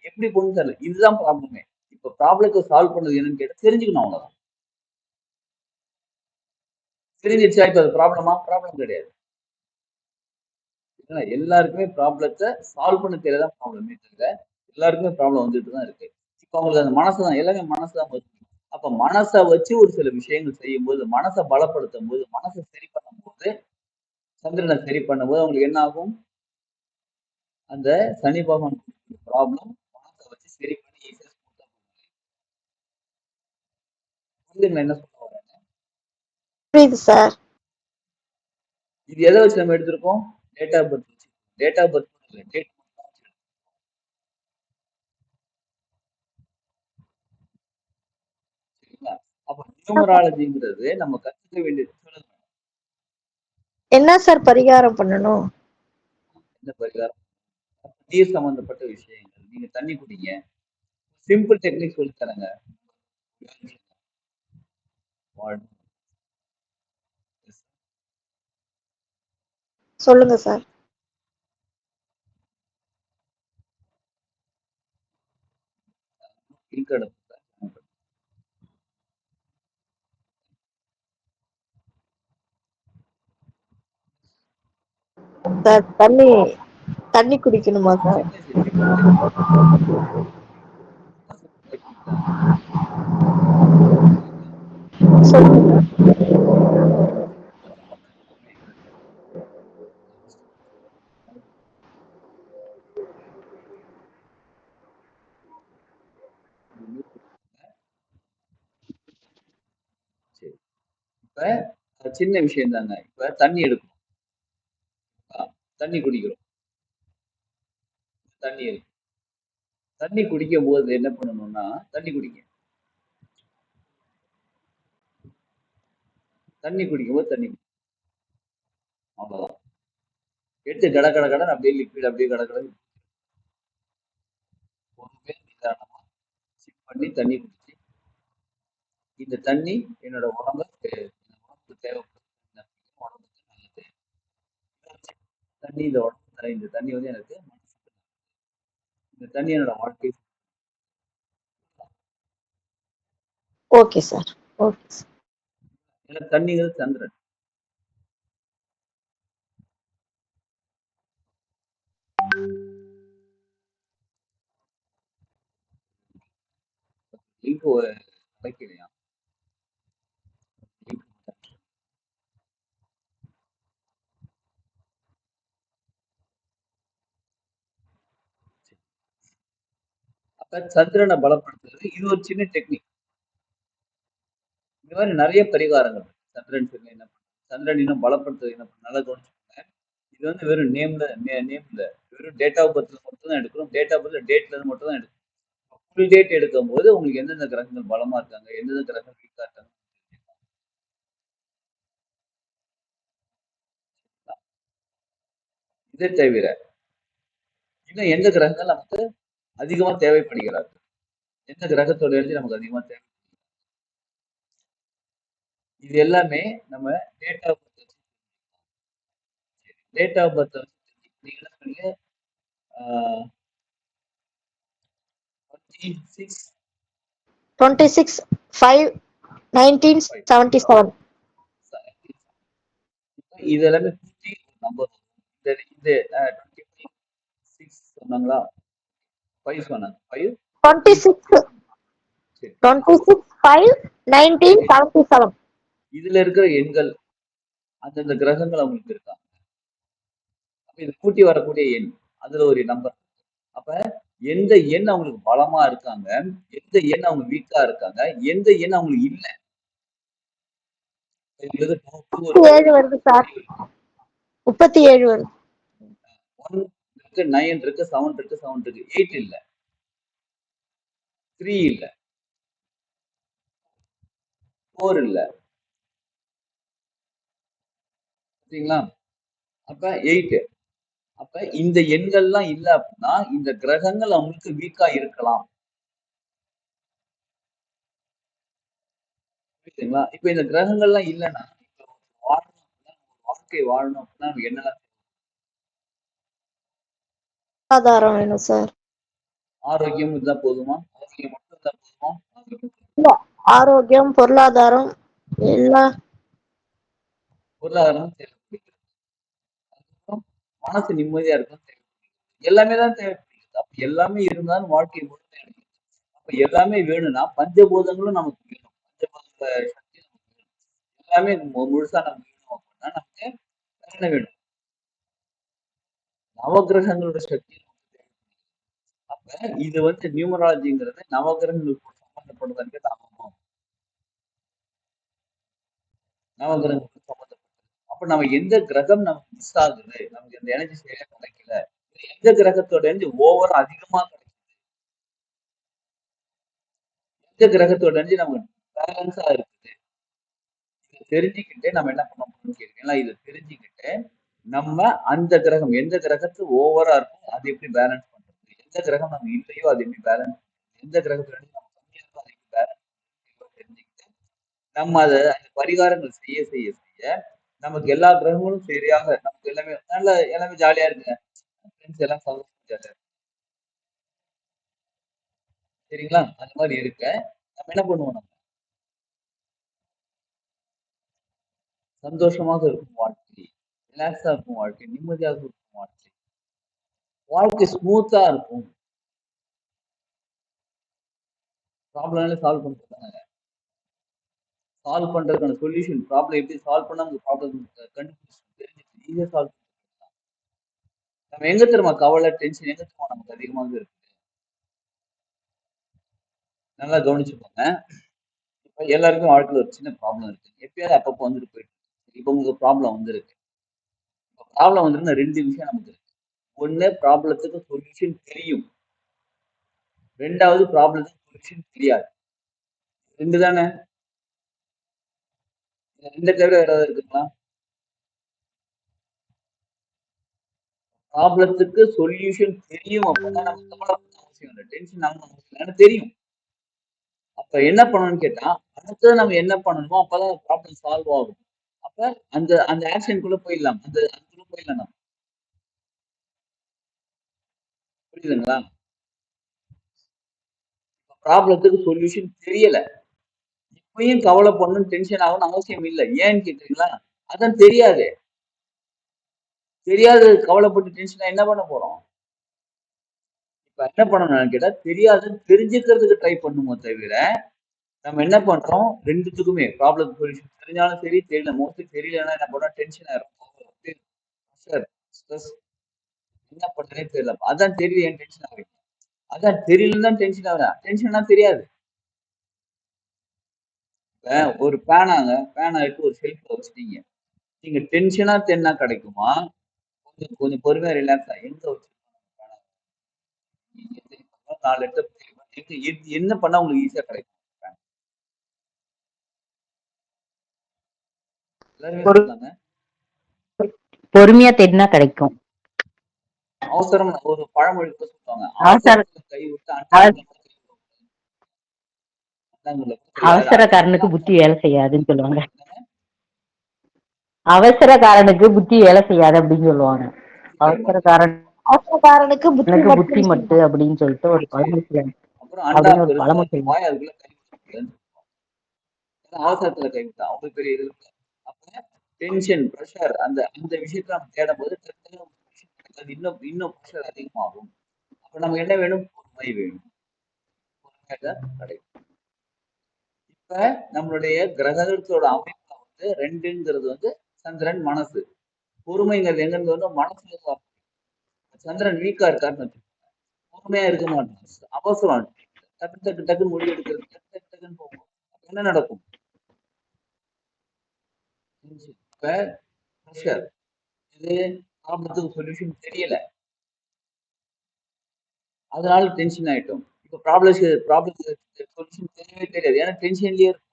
Speaker 1: எப்படி போகணும்னு தெரியல. இதுதான் ப்ராப்ளமே. இப்ப ப்ராப்ளத்தை சால்வ் பண்ணது என்னன்னு கேட்டா தெரிஞ்சுக்கணும் அவ்வளவுதான். தெரிஞ்சிருச்சா? இப்ப அது ப்ராப்ளமா? ப்ராப்ளம் கிடையாது. எல்லாருக்குமே ப்ராப்ளத்தை சால்வ் பண்ண தெரியதான் ப்ராப்ளமே தவிர எல்லாருக்குமே ப்ராப்ளம் வந்துட்டு தான் இருக்கு. இப்ப அவங்களுக்கு அந்த மனசு தான், எல்லாமே மனசு தான் வருது. அப்ப மனசை வச்சு ஒரு சில விஷயங்கள் செய்யும் போது, மனசை பலப்படுத்தும் போது, மனசை சரி பண்ணும்போது, சந்திரனை சரி பண்ணும்போது அவங்களுக்கு என்ன ஆகும்? அந்த சனி பகவான் ப்ராப்ளம் மனசை வச்சு சரி பண்ணி ஈஸியா புரியுதுங்களா என்ன சொல்ல வரேன்?
Speaker 4: புரியுது சார்.
Speaker 1: இது எதை வச்சு நம்ம எடுத்திருக்கோம்? டேட் ஆஃப் பர்த் வச்சு. டேட் ஆஃப் பர்த் இல்லை, டேட் சரிங்களா? அப்ப நியூமராலஜிங்கிறது நம்ம கத்துக்க வேண்டியது. சொல்லுங்க.
Speaker 4: என்ன சார் பரிகாரம் பண்ணணும்?
Speaker 1: என்ன பரிகாரம்? நீர் சம்பந்தப்பட்ட விஷயங்கள். நீங்க தண்ணி குடிங்க. சிம்பிள் டெக்னிக் சொல்லி தரேங்க.
Speaker 4: சொல்லுங்க சார். சார் தண்ணி குடிக்கணுமா சார்? சொல்லுங்க சார்.
Speaker 1: சரி. இப்ப சின்ன விஷயம் தாங்க. இப்ப தண்ணி எடுக்கணும். தண்ணி குடிக்கிறோம். தண்ணி இருக்கு. தண்ணி குடிக்கும் போது என்ன பண்ணணும்னா, தண்ணி குடிங்க. தண்ணி குடிக்கும்போது தண்ணி குடிங்க. அவ்வளவுதான். எடுத்து கட கட கடன் அப்படியே லிக்விட் அப்படியே கட கடன் பொறுமையா நிதானமா சிப் பண்ணி தண்ணி குடிச்சு, இந்த தண்ணி என்னோட உடம்புக்கு தேவைப்படுது, உடம்புக்கு நல்லது. தண்ணி இந்த உடம்பு தர இந்த தண்ணி வந்து எனக்கு மனசுக்கு இந்த தண்ணி என்னோட வாழ்க்கை.
Speaker 4: Okay sir. Okay sir.
Speaker 1: ஏன்னா தண்ணிங்கிறது சந்திரன். லிங்க் கிடைக்கலையா? அப்ப சந்திரனை பலப்படுத்துறது இது ஒரு சின்ன டெக்னிக். இந்த மாதிரி நிறைய பரிகாரங்கள் சந்திரன் என்ன பண்ணுறது, சந்திரன் இன்னும் பலப்படுத்துறது என்ன பண்ண நல்லா கவனிச்சுக்கோங்க. இது வந்து வெறும் நேம்ல வெறும் டேட் ஆஃப் பர்த்ல மட்டும் தான் எடுக்கிறோம். டேட் ஆஃப் பர்த்ல டேட்ல இருந்து மட்டும் தான் எடுக்கிறோம். ஃபுல் டேட் எடுக்கும் போது உங்களுக்கு எந்தெந்த கிரகங்கள் பலமா இருக்காங்க, எந்தெந்த கிரகங்கள் வீக்கா இருக்காங்க. இதை தவிர இன்னும் எந்த கிரகங்கள் நமக்கு அதிகமா தேவைப்படுகிறார், எந்த கிரகத்தோட எழுதி நமக்கு அதிகமா தேவை, இது எல்லாமே நம்ம date of birth date of birth நீங்க என்ன பண்ணீங்க
Speaker 4: 26/5/1977.
Speaker 1: இது எல்லாமே கூட்டி நம்பர் இந்த 26 சொன்னாங்களா, 5 சொன்னாங்க, 5
Speaker 4: 26/5/1977.
Speaker 1: இதுல இருக்கிற எண்கள் அந்தந்த கிரகங்கள் அவங்களுக்கு இருக்காங்க. அப்ப இது கூட்டி வரக்கூடிய எண், அதுல ஒரு நம்பர். அப்ப எந்த எண் அவங்களுக்கு பலமா இருக்காங்க, எந்த எண் அவங்க வீக்கா இருக்காங்க, எந்த எண் அவங்களுக்கு இல்ல.
Speaker 4: 37 வருது சார். 37 வருது.
Speaker 1: 1 இருக்கு, 9 இருக்கு, 7 இருக்கு, 7 இருக்கு, 8 இல்ல, 3 இல்ல, 4 இல்ல. சரிங்களா? அப்ப 8. அப்ப இந்த எண்கள்லாம் இல்ல அப்படின்னா இந்த கிரகங்கள் அவங்களுக்கு வீக்கா இருக்கலாம். புரியுதுங்களா? இப்ப இந்த கிரகங்கள்லாம் இல்லைன்னா வாழ்க்கை வாழணும் அப்படின்னா நமக்கு என்னெல்லாம்
Speaker 4: ஆதாரம் வேணும் சார்.
Speaker 1: ஆரோக்கியம் இருந்தா போதுமா? ஆரோக்கியம் மட்டும் இருந்தா போதுமா?
Speaker 4: இல்ல, ஆரோக்கியம், பொருளாதாரம் எல்லா
Speaker 1: பொருளாதாரம் தேவைப்படுகிறது. அதுக்கப்புறம் மனசு நிம்மதியா இருக்கும் தேவைப்படுகிறது. எல்லாமே தான் தேவைப்படுகிறது. அப்ப எல்லாமே இருந்தாலும் வாழ்க்கை முழுமையடைகிறது. அப்ப எல்லாமே வேணும்னா பஞ்சபூதங்களும் நமக்கு வேணும். பஞ்சபூத சக்தி நமக்கு வேணும். எல்லாமே முழுசா நமக்கு வேணும் அப்படின்னா நமக்கு வேற என்ன வேணும்? நவகிரகங்களோட சக்தி நமக்கு தேவைப்படுகிறது. அப்ப இது வந்து நியூமராலஜிங்கிறது நவகிரகங்களுக்கு சம்பந்தப்படுதான்னு கேட்டா ஆமாம், நவகிரகங்களுக்கு சம்பந்தப்பட்டது. அப்ப நம்ம எந்த கிரகம் நமக்கு மிஸ் ஆகுது, நமக்கு அந்த எனர்ஜி சரியா கிடைக்கல, எந்த கிரகத்தோட எனர்ஜி ஓவர் அதிகமா கிடைக்குது, எந்த கிரகத்தோட எனர்ஜி நமக்கு பேலன்ஸா இருக்குது, இதை தெரிஞ்சுக்கிட்டு நம்ம என்ன பண்ண போறோம்னு கேட்டீங்கன்னா, இதை தெரிஞ்சுக்கிட்டு நம்ம அந்த கிரகம் எந்த கிரகத்து ஓவரா இருக்கும் அதை எப்படி பேலன்ஸ் பண்றது, எந்த கிரகம் நம்ம இல்லையோ அதை எப்படி பேலன்ஸ் பண்றது, எந்த கிரகத்தோட எனர்ஜி நம்ம கம்மியா இருக்கோ அதை எப்படி பேலன்ஸ் தெரிஞ்சுக்கிட்டு நம்ம அதை அந்த பரிகாரங்கள் செய்ய செய்ய செய்ய நமக்கு எல்லா கிரகங்களும் சரியாக நமக்கு எல்லாமே நல்ல எல்லாமே ஜாலியா இருக்குங்க. ஃப்ரெண்ட்ஸ் எல்லாம் சந்தோஷமா ஜாலியா இருக்கு. சரிங்களா? அந்த மாதிரி இருக்க நம்ம என்ன பண்ணுவோம், நம்ம சந்தோஷமாக இருக்கும் வாழ்க்கை, ரிலாக்ஸா இருக்கும் வாழ்க்கை, நிம்மதியாக இருக்கும் வாழ்க்கை, வாழ்க்கை ஸ்மூத்தா இருக்கும். ப்ராப்ளம் சால்வ் பண்றதுதாங்க. சால்வ் பண்றதுக்கான சொல்யூஷன், ப்ராப்ளம் எப்படி சால்வ் பண்ணா அந்த ப்ராப்ளம் கண்டுபிடிச்சு தெரிஞ்சுட்டு ஈஸியா சால்வ் பண்ணலாம். நம்ம எங்க தெரியுமா கவலை டென்ஷன் எங்க தெரியுமா நமக்கு அதிகமாக இருக்கு? நல்லா கவனிச்சுக்கோங்க. இப்ப எல்லாருக்கும் வாழ்க்கையில ஒரு சின்ன ப்ராப்ளம் இருக்கு. எப்பயாவது அப்பப்போ வந்துட்டு போயிட்டு இருக்கு. இப்ப உங்களுக்கு ப்ராப்ளம் வந்திருக்கு. இப்ப ப்ராப்ளம் வந்துருன்னா 2 விஷயம் நமக்கு இருக்கு. ஒண்ணு ப்ராப்ளத்துக்கு சொல்யூஷன் தெரியும். 2வது ப்ராப்ளத்துக்கு சொல்யூஷன் தெரியாது. 2 தானே? இந்த 2 தவிர வேற ஏதாவது இருக்குங்களா? ப்ராப்ளத்துக்கு சொல்யூஷன் தெரியும் அப்படின்னா நம்ம கவலைப்பட அவசியம் இல்லை, டென்ஷன் ஆகணும் அவசியம் இல்லை, எனக்கு தெரியும். அப்ப என்ன பண்ணணும்னு கேட்டா அடுத்தது நம்ம என்ன பண்ணணுமோ அப்பதான் ப்ராப்ளம் சால்வ் ஆகும். அப்ப அந்த அந்த ஆக்ஷனுக்குள்ள போயிடலாம், அந்த அதுக்குள்ள போயிடலாம் நம்ம. புரியுதுங்களா? ப்ராப்ளத்துக்கு சொல்யூஷன் தெரியல, இப்பயும் கவலை பண்ணணும் டென்ஷன் ஆகணும் அவசியம் இல்லை. ஏன்னு கேட்டீங்களா? அதான் தெரியாது. தெரியாது கவலைப்பட்டு டென்ஷனா என்ன பண்ண போறோம்? இப்ப என்ன பண்ணணும்னு கேட்டா தெரியாதுன்னு தெரிஞ்சுக்கிறதுக்கு ட்ரை பண்ணுமோ தவிர நம்ம என்ன பண்றோம், 2த்துக்குமே ப்ராப்ளம் சொல்யூஷன் தெரிஞ்சாலும் சரி தெரியல, மோஸ்ட்லி தெரியலன்னா என்ன பண்றோம், டென்ஷன் ஆயிரும், ப்ரெஷர், ஸ்ட்ரெஸ், என்ன பண்றதுனே தெரியல. அதான் தெரியல ஏன் டென்ஷன் ஆகுறீங்க, அதான் தெரியலன்னு தான் டென்ஷன் ஆகுறேன். டென்ஷனா தெரியாது. இப்ப ஒரு பேனா எடுத்து ஒரு ஷெல்ஃப்ல வச்சுட்டீங்க, நீங்க டென்ஷனா தென்னா கிடைக்குமா, கொஞ்சம் கொஞ்சம் பொறுமையா ரிலாக்ஸா எங்க வச்சிருக்கோம், 4 இடத்துல என்ன பண்ணா உங்களுக்கு ஈஸியா கிடைக்கும்? எல்லாருமே
Speaker 6: பொறு
Speaker 1: சொல்லலாங்க.
Speaker 6: பொறுமையா தேடினா கிடைக்கும்.
Speaker 1: அவசரம் ஒரு பழமொழி கூட சொல்லுவாங்க,
Speaker 6: அவசர
Speaker 1: அவசரத்துல கை விட்டு
Speaker 6: அவ-
Speaker 1: அண்டாங்குள்ள கூட கை விடும். அண்டாங்குள்ள கூட கை அது
Speaker 6: அவசரக்காரனுக்கு
Speaker 1: அதுதான்
Speaker 6: புத்தி வேலை செய்யாதுன்னு சொல்லுவாங்க.
Speaker 1: என்னங்க?
Speaker 6: அவசரக்காரனுக்கு புத்தி வேலை செய்யாது அப்படின்னு சொல்லுவாங்க.
Speaker 1: புத்திசாலி மட்டும்.
Speaker 6: அவசரக்காரனுக்கு
Speaker 4: அவசரக்காரனுக்கு புத்தி
Speaker 6: புத்தி
Speaker 4: மட்டும்
Speaker 6: மட்டு அப்படின்னு சொல்லிட்டு ஒரு பழமொழி சொல்லுவாங்க.
Speaker 1: அப்புறம் அண்டா
Speaker 6: அப்படின்னு ஒரு
Speaker 1: பெருசா
Speaker 6: பழமொழி
Speaker 1: இருக்கும்,
Speaker 6: சொல்லுவாங்க.
Speaker 1: வாய் அதுக்குள்ள கை விட முடியாதுன்னு சொல்லுவாங்க. ஏன்னா அவசரத்துல கை விட்டா அவ்வளவு பெரிய இது இருக்கு. அப்ப டென்ஷன் ப்ரெஷர் அந்த அந்த விஷயத்துல நம்ம தேடும் போது டக்குனு ஒரு விஷயம் கிடைக்காது. இன்னும் இன்னும் ப்ரெஷர் அதிகமாகும். அப்ப நமக்கு என்ன வேணும், பொறுமை வேணும். பொறுமை தான் கிடைக்கும். இப்ப நம்மளுடைய கிரகத்தோட அமைப்புல வந்து 2ங்கிறது வந்து சந்திரன் மனசு, பொறுமைங்கிறது எங்க இருந்து வந்து மனசுல இருந்து வரும். சந்திரன் வீக்கா இருக்காருன்னு வச்சுக்கோங்க, பொறுமையா இருக்க மாட்டோம், அவசரம், டக்கு டக்கு டக்குன்னு முடிவு எடுக்கிறது, டக்கு டக்கு டக்குன்னு போகும். அப்ப என்ன நடக்கும்? இப்ப ப்ரெஷர், இது ப்ராப்ளத்துக்கு சொல்யூஷன் தெரியல, அதனால டென்ஷன் ஆயிட்டோம். இப்ப ப்ராப்ளத்துக்கு சொல்யூஷன் தெரியவே தெரியாது, ஏன்னா டென்ஷன்லயே இருக்கும்.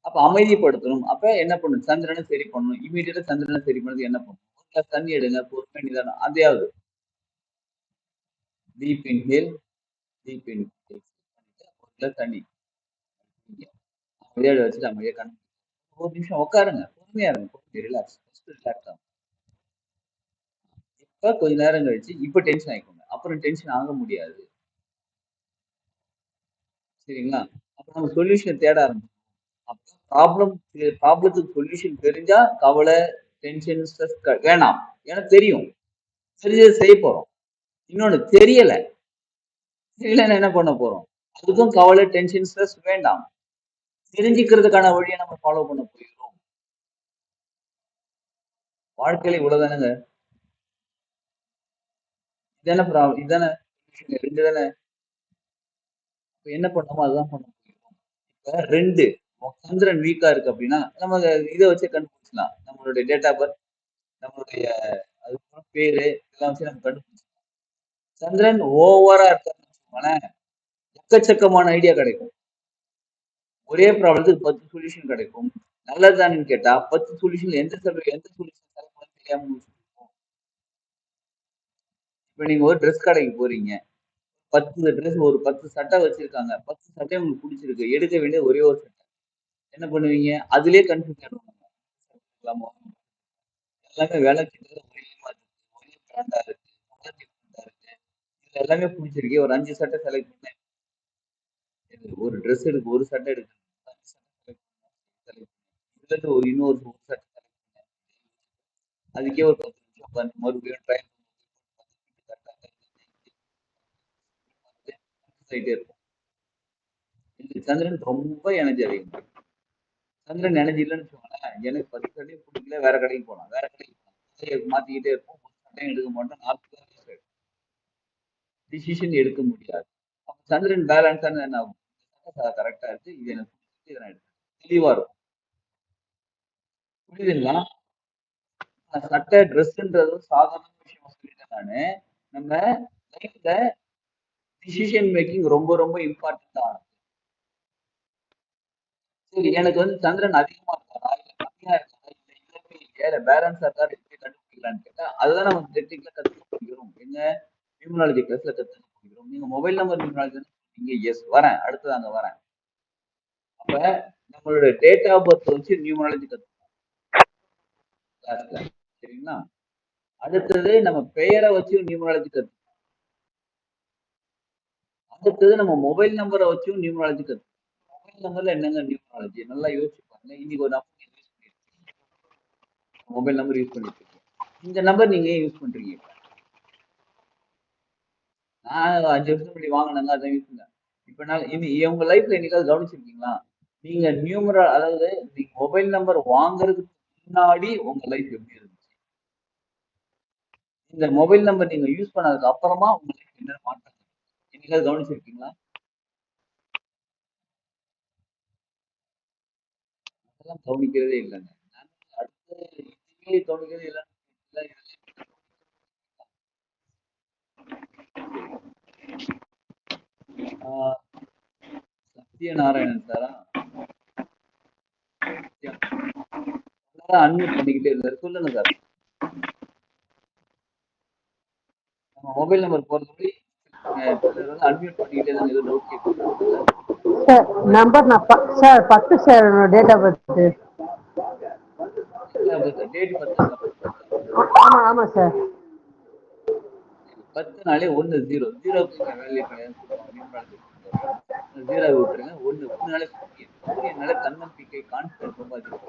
Speaker 1: அப்ப அமைதிப்படுத்தணும். அப்ப என்ன பண்ணணும், சந்திரனை சரி பண்ணணும். இமீடியட்டா சந்திரனை சரி பண்ணது என்ன பண்ணணும், ஒரு கிளாஸ் தண்ணி எடுங்க, பொறுமை நிதானம், அதையாவது டீப் இன்ஹேல் டீப் இன்ஹேல் பண்ணிட்டு ஒரு கிளாஸ் தண்ணி அமைதியா வச்சுட்டு அமைதியா கண் ஒரு நிமிஷம் உட்காருங்க, பொறுமையா இருங்க, பொறுமை ரிலாக்ஸ், ஃபர்ஸ்ட் ரிலாக்ஸ் ஆகும். இப்ப கொஞ்ச நேரம் கழிச்சு இப்ப டென்ஷன் ஆயிக்கோங்க, அப்புறம் டென்ஷன் ஆக முடியாது. சரிங்களா? அப்ப நம்ம சொல்யூஷன் தேட ஆரம்பிச்சோம். அப்ப ப்ராப்ளத்துக்கு சொல்யூஷன் தெரிஞ்சா கவலை, டென்ஷன், ஸ்ட்ரெஸ் வேணாம். ஏன்னா தெரியும், தெரிஞ்சதை செய்ய போறோம். இன்னொன்னு தெரியல, தெரியலன்னா என்ன பண்ண போறோம்? அதுக்கும் கவலை, டென்ஷன், ஸ்ட்ரெஸ் வேண்டாம். தெரிஞ்சுக்கிறதுக்கான வழியை நம்ம ஃபாலோ பண்ண போகிறோம். வாழ்க்கையில இவ்வளவுதானுங்க. இதானே ப்ராப்ளம், இதானே ரெண்டு தானே. என்ன பண்ணணுமோ அதுதான் பண்ண போகிறோம். இப்ப 2 சந்திரன் வீக்கா இருக்கு அப்படின்னா நம்ம இதை வச்சு கண்டுபிடிச்சலாம். நம்மளுடைய டேட் ஆஃப் பர்த், நம்மளுடைய அதுக்கப்புறம் பேரு இதெல்லாம் வச்சு நம்ம கண்டுபிடிச்சலாம். சந்திரன் ஓவரா இருக்காருன்னு வச்சுக்கோங்களேன், எக்கச்சக்கமான ஐடியா கிடைக்கும். ஒரே ப்ராப்ளத்துக்கு 10 சொல்யூஷன் கிடைக்கும். நல்லதுதானு கேட்டா 10 சொல்யூஷன் எந்த சொல்யூஷன் செலக்ட் பண்ண தெரியாம முடிச்சிருக்கோம். இப்ப நீங்க ஒரு ட்ரெஸ் கடைக்கு போறீங்க, 10 ட்ரெஸ், ஒரு 10 சட்டை வச்சிருக்காங்க. 10 சட்டை உங்களுக்கு பிடிச்சிருக்கு, எடுக்க வேண்டிய ஒரே ஒரு சட்டை. என்ன பண்ணுவீங்க? அதுலயே கன்ஃபியூஸ் ஆயிடுவாங்க. எல்லாமே வேலை கிட்டத்தட்ட ஒரே மாதிரி இருக்கு, ஒரே பிராண்டா இருக்கு, டிஃப்ரெண்டா இருக்கு. இதுல எல்லாமே பிடிச்சிருக்கு, ஒரு 5 சட்டை செலக்ட் பண்ணேன். ஒரு ட்ரெஸ் எடுக்கு, ஒரு சட்டை எடுக்கணும், 5 சட்டை செலக்ட் இதுல இருந்து இன்னொரு சட்டை செலக்ட் பண்ணேன். அதுக்கே ஒரு 10 நிமிஷம் உட்காந்து மறுபடியும் ட்ரை இருக்கும். சந்திரன் ரொம்ப எனர்ஜி அதிகம். சந்திரன் எனர்ஜி இல்லைன்னு வச்சுக்கோங்களேன், எனக்கு 10 சட்டையும் பிடிக்கல, வேற கடைக்கு போகலாம், வேற கடைக்கு போகலாம், மாத்திக்கிட்டே இருப்போம். ஒரு சட்டையும் எடுக்க மாட்டோம், 4 டிசிஷன் எடுக்க முடியாது. அப்ப சந்திரன் பேலன்ஸான என்ன ஆகும்? கரெக்டா இருக்கு, இது எனக்கு இதை நான் எடுக்கிறேன், தெளிவா இருக்கும். புரியுதுங்களா? சட்டை ட்ரெஸ்ன்றது சாதாரண விஷயமா சொல்லிட்டேன் நானு. நம்ம லைஃப்ல டிசிஷன் மேக்கிங் ரொம்ப ரொம்ப இம்பார்ட்டன்ட் ஆனது. சரி, எனக்கு வந்து சந்திரன் அதிகமா இருக்காரா இல்ல கம்மியா இருக்காரா இல்ல இல்லவே இல்லையா இல்ல பேலன்ஸா இருக்கா எப்படி கண்டுபிடிக்கலான்னு கேட்டா அதுதான் நம்ம டெக்னிக்கலா கத்துக்க போகிறோம். என்ன நியூமராலஜி கிளாஸ்ல கத்துக்க போகிறோம். நீங்க மொபைல் நம்பர் நியூமராலஜி நீங்க எஸ் வரேன், அடுத்தது அங்க வரேன். அப்ப நம்மளோட டேட் ஆஃப் பர்த் வச்சு நியூமராலஜி கத்துக்கணும் கிளாஸ்ல, சரிங்களா? அடுத்தது நம்ம பெயரை வச்சு நியூமராலஜி கத்துக்கணும். அடுத்தது நம்ம மொபைல் நம்பரை வச்சும் நியூமராலஜி கத்துக்கணும். மொபைல் நம்பர்ல என்னங்க நியூமராலஜி? நல்லா யோசிச்சு பாருங்க. இன்னைக்கு ஒரு நம்பர் யூஸ் பண்ணிருக்கீங்க, மொபைல் நம்பர் யூஸ் பண்ணிட்டு இருக்கீங்க. இந்த நம்பர் நீங்க ஏன் யூஸ் பண்றீங்க? நான் 5 வருஷம் முன்னாடி வாங்கினாங்க, அதான் யூஸ் பண்ணேன். இப்ப நான் உங்க லைஃப்ல என்னைக்காவது கவனிச்சிருக்கீங்களா? நீங்க அதாவது நீங்க மொபைல் நம்பர் வாங்குறதுக்கு முன்னாடி உங்க லைஃப் எப்படி இருந்துச்சு? இந்த மொபைல் நம்பர் நீங்க யூஸ் பண்ணதுக்கு அப்புறமா உங்க லைஃப் என்ன மாற்றம் என்னைக்காவது கவனிச்சிருக்கீங்களா? அதெல்லாம் கவனிக்கிறதே இல்லைங்க. அடுத்து இதுவே கவனிக்கிறதே இல்லை. சத்யநாராயணன் சாரா அன்மியூட் பண்ணிக்கிட்டே இருந்தாரு, சொல்லுங்க சார். நம்ம மொபைல் நம்பர் போறது அன்மியூட் பண்ணிக்கிட்டே இருந்தாங்க, ஏதோ டவுட் கேட்குறாங்க
Speaker 6: sir. Number sir 10 sir date of birth.
Speaker 1: Date 10ங்களா?
Speaker 6: ஆமா ஆமா சார்.
Speaker 1: 10 நாளே 1 0 0க்கு இங்க வேல்யூ கிடையாது சொல்லுவாங்க. நியூமராலஜி பொறுத்தவரையும் 0 விட்டுருங்க. 1 நாளே சூரியன், சூரியனால தன்னம்பிக்கை, கான்பிடன்ஸ் ரொம்ப அதிகம்.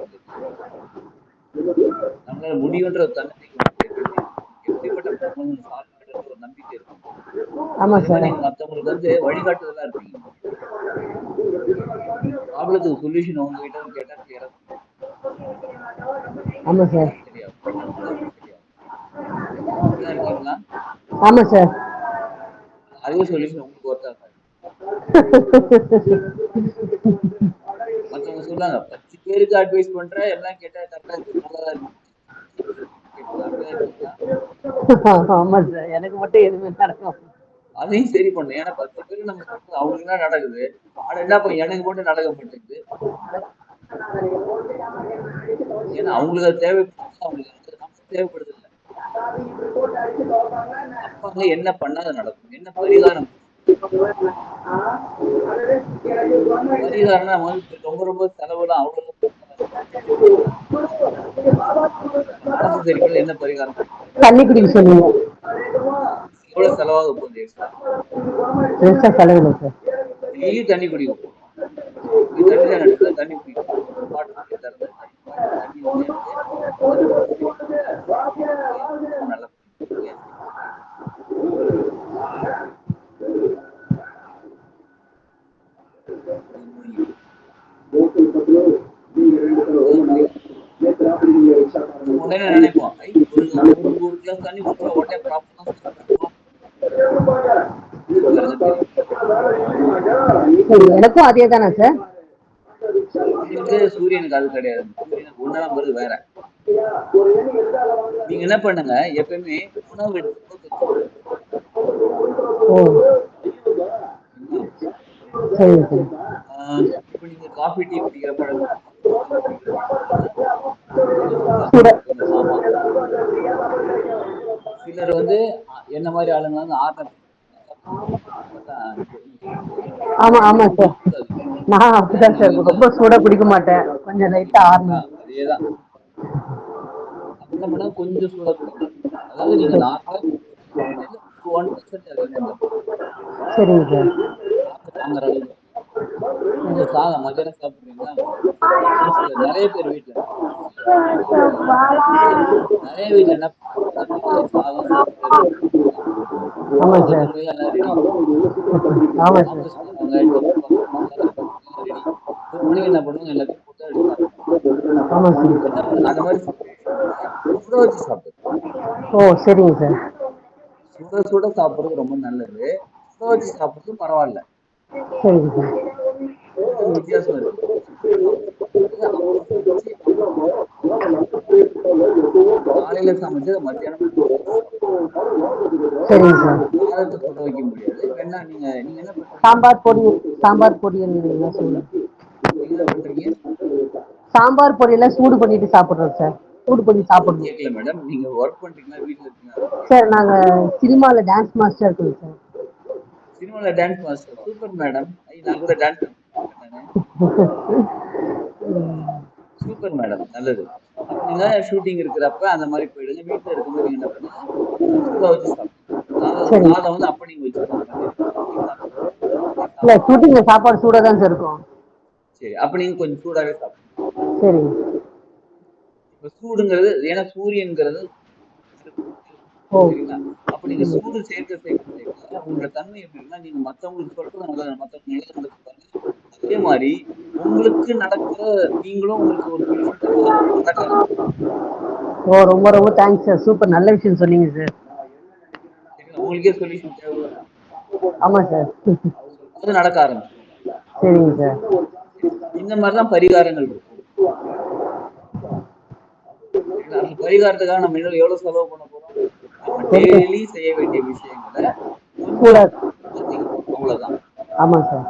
Speaker 1: நம்மளால முடியுன்ற ஒரு தன்னம்பிக்கை உங்களுக்கு எப்பயுமே இருக்கும். எப்படிப்பட்ட ப்ராப்ளம் சால்வ் ஆகிடுன்ற ஒரு நம்பிக்கை இருக்கும்.
Speaker 6: ஆமா
Speaker 1: அது மாதிரி
Speaker 6: சார்.
Speaker 1: நீங்க மற்றவங்களுக்கு வந்து வழிகாட்டுதலா இருப்பீங்க. ப்ராப்ளத்துக்கு சொல்யூஷன் உங்ககிட்ட இருந்து கேட்டா கிளியரா சொல்லுவீங்க.
Speaker 6: ஆமா சார்.
Speaker 1: சரியாகும், சரியாகும். அப்படிதான் இருக்கீங்களா?
Speaker 6: ஆமா சார்.
Speaker 1: அதே சொல்யூஷன் உங்களுக்கு ஒர்க் ஆகாது. மற்றவங்க சொல்லுவாங்க 10 பேருக்கு அட்வைஸ் பண்ற, எல்லாம் கேட்டா கரெக்டா இருக்கு, நல்லதா இருக்கு. அப்படிதான் இருக்கீங்களா?
Speaker 6: ஆமா சார். எனக்கு மட்டும் எதுவுமே நடக்கும்.
Speaker 1: அதையும் சரி பண்ணணும். ஏன்னா 10 பேருக்கு நம்ம சொல்றது அவங்களுக்கு தான் நடக்குது. ஆனா என்னப்பா எனக்கு மட்டும் நடக்க மாட்டேங்குது. ஏன்னா அவங்களுக்கு அது தேவைப்படுது, அவங்களுக்கு நமக்கு தேவைப்படுது இல்லை. அப்ப என்ன பண்ணா அது நடக்கும்? என்ன பரிகாரம்? பரிகாரம்னா வந்து ரொம்ப ரொம்ப செலவுலாம் அவ்வளவு மனசு சரி பண்ண என்ன பரிகாரம்?
Speaker 6: தண்ணி குடிக்க சொல்லுங்க.
Speaker 1: எவ்வளவு செலவாக போகுது எக்ஸ்ட்ரா?
Speaker 6: பெருசா செலவு இல்லை சார்.
Speaker 1: டெய்லி தண்ணி குடிக்க போறோம். தண்ணி தான் எடுத்து தண்ணி குடிக்கணும். ரொம்ப நல்லா பண்ணிருக்கீங்க. உடனே நினைப்போம் ஒரு கிளாஸ் தண்ணி குடிச்சா உடனே ப்ராப்ளம் தெரியும்.
Speaker 6: எனக்கும் அதே தானே சார்?
Speaker 1: உங்களுக்கு சூரியனுக்கு அது கிடையாது. சூரியனுக்கு ஒன்னாம் வருது வேற. நீங்க என்ன பண்ணுங்க, எப்பயுமே உணவு எடுத்து
Speaker 6: ஓ சரிங்க சார்.
Speaker 1: இப்ப நீங்க காஃபி டீ குடிக்கிற பழக்கம்
Speaker 6: சூட
Speaker 1: சாமான். சிலர் வந்து என்ன மாதிரி ஆளுங்க வந்து
Speaker 6: ஆமா ஆமா சார், நான் அப்படிதான் சார், ரொம்ப சூடா குடிக்க மாட்டேன், கொஞ்சம் லைட்டா ஆறணும்.
Speaker 1: அதேதான். என்ன பண்ணா கொஞ்சம் சூடா குடிக்கலாம். அதாவது நீங்க நார்மலா 1% அதிகமா
Speaker 6: சரிங்க சார்.
Speaker 1: வாங்குற அளவுக்கு நீங்க மத்தியானம் சாப்பிடுறீங்களா? நிறைய பேர் வீட்டுல நிறைய வீட்டுல என்ன சாதம் சாப்பிட்டு
Speaker 6: ஆமா சார். ஆமா சார்.
Speaker 1: ரெடி 1 மணிக்கு என்ன பண்ணுவாங்க, எல்லாத்தையும் போட்டு எடுத்து சாப்பிடுவாங்க.
Speaker 6: ஆமா சார்.
Speaker 1: என்ன பண்ணுங்க அந்த மாதிரி சுட வச்சு சாப்பிடு.
Speaker 6: ஓ சரிங்க சார்.
Speaker 1: சுட சுட சாப்பிடுறது ரொம்ப நல்லது. சுட வச்சு சாப்பிடுறது பரவாயில்ல.
Speaker 6: சரிங்க சார்.
Speaker 1: வித்தியாசம் இருக்கு. காலையில சமைச்சு மத்தியானம்
Speaker 6: சரிங்க சார்.
Speaker 1: சாதத்தை சுட வைக்க முடியாது. வேணா நீங்க என்ன பண்றீங்க,
Speaker 6: சாம்பார் பொரியல் என்ன சொல்லுங்க.
Speaker 1: நீங்க என்ன பண்றீங்க?
Speaker 6: சாம்பார் பொரியல சூடு பண்ணிட்டு சாப்பிடுறோம் சார். சூடு பண்ணி சாப்பிடணும்.
Speaker 1: கேட்கல மேடம், நீங்க ஒர்க் பண்றீங்களா வீட்டுல இருக்கீங்களா?
Speaker 6: சார் நாங்க சினிமால டான்ஸ் மாஸ்டர் இருக்கோம் சார்.
Speaker 1: சினிமால டான்ஸ் மாஸ்டர், சூப்பர் மேடம். நான் கூட டான்ஸ் சூப்பர் மேடம், நல்லது. அப்ப நீங்க ஷூட்டிங் இருக்கிறப்ப அந்த மாதிரி போயிடுங்க. வீட்டுல இருக்கும்போது நீங்க என்ன பண்ணுங்க, சுட வச்சு சாப்பிடுங்க. சாதம் வந்து அப்ப நீங்க வச்சுக்கோங்க.
Speaker 6: இல்ல ஷூட்டிங்ல சாப்பாடு சூடா தான் சார் இருக்கும்.
Speaker 1: சரி, அப்ப நீங்க கொஞ்சம் சூடாவே சாப்பிடுங்க.
Speaker 6: சரி.
Speaker 1: இப்ப சூடுங்கிறது ஏன்னா சூரியன்கிறது சரிங்களா? அப்ப நீங்க சூடு சேர்க்க உங்களோட தன்மை எப்படி இருக்குன்னா, நீங்க மத்தவங்களுக்கு சொல்றது மத்தவங்க நல்லது நடக்குது. அதே மாதிரி உங்களுக்கு நடக்கிற நீங்களும் உங்களுக்கு ஒரு சொல்யூஷன் நடக்க
Speaker 6: ஓ ரொம்ப ரொம்ப தேங்க்ஸ் சார், சூப்பர், நல்ல விஷயம் சொன்னீங்க சார்.
Speaker 1: உங்களுக்கே சொல்யூஷன் தேவைப்படுதா?
Speaker 6: ஆமா சார்.
Speaker 1: அது நடக்க ஆரம்பிக்கும்.
Speaker 6: சரிங்க சார்.
Speaker 1: இந்த மாதிரிதான் பரிகாரங்கள் இருக்கும். அந்த பரிகாரத்துக்காக நம்ம இன்னும் எவ்வளவு செலவு பண்ண போறோம்? நம்ம டெய்லி செய்ய வேண்டிய விஷயங்களை கொஞ்சம் அவ்வளவுதான்.
Speaker 6: ஆமா சார்.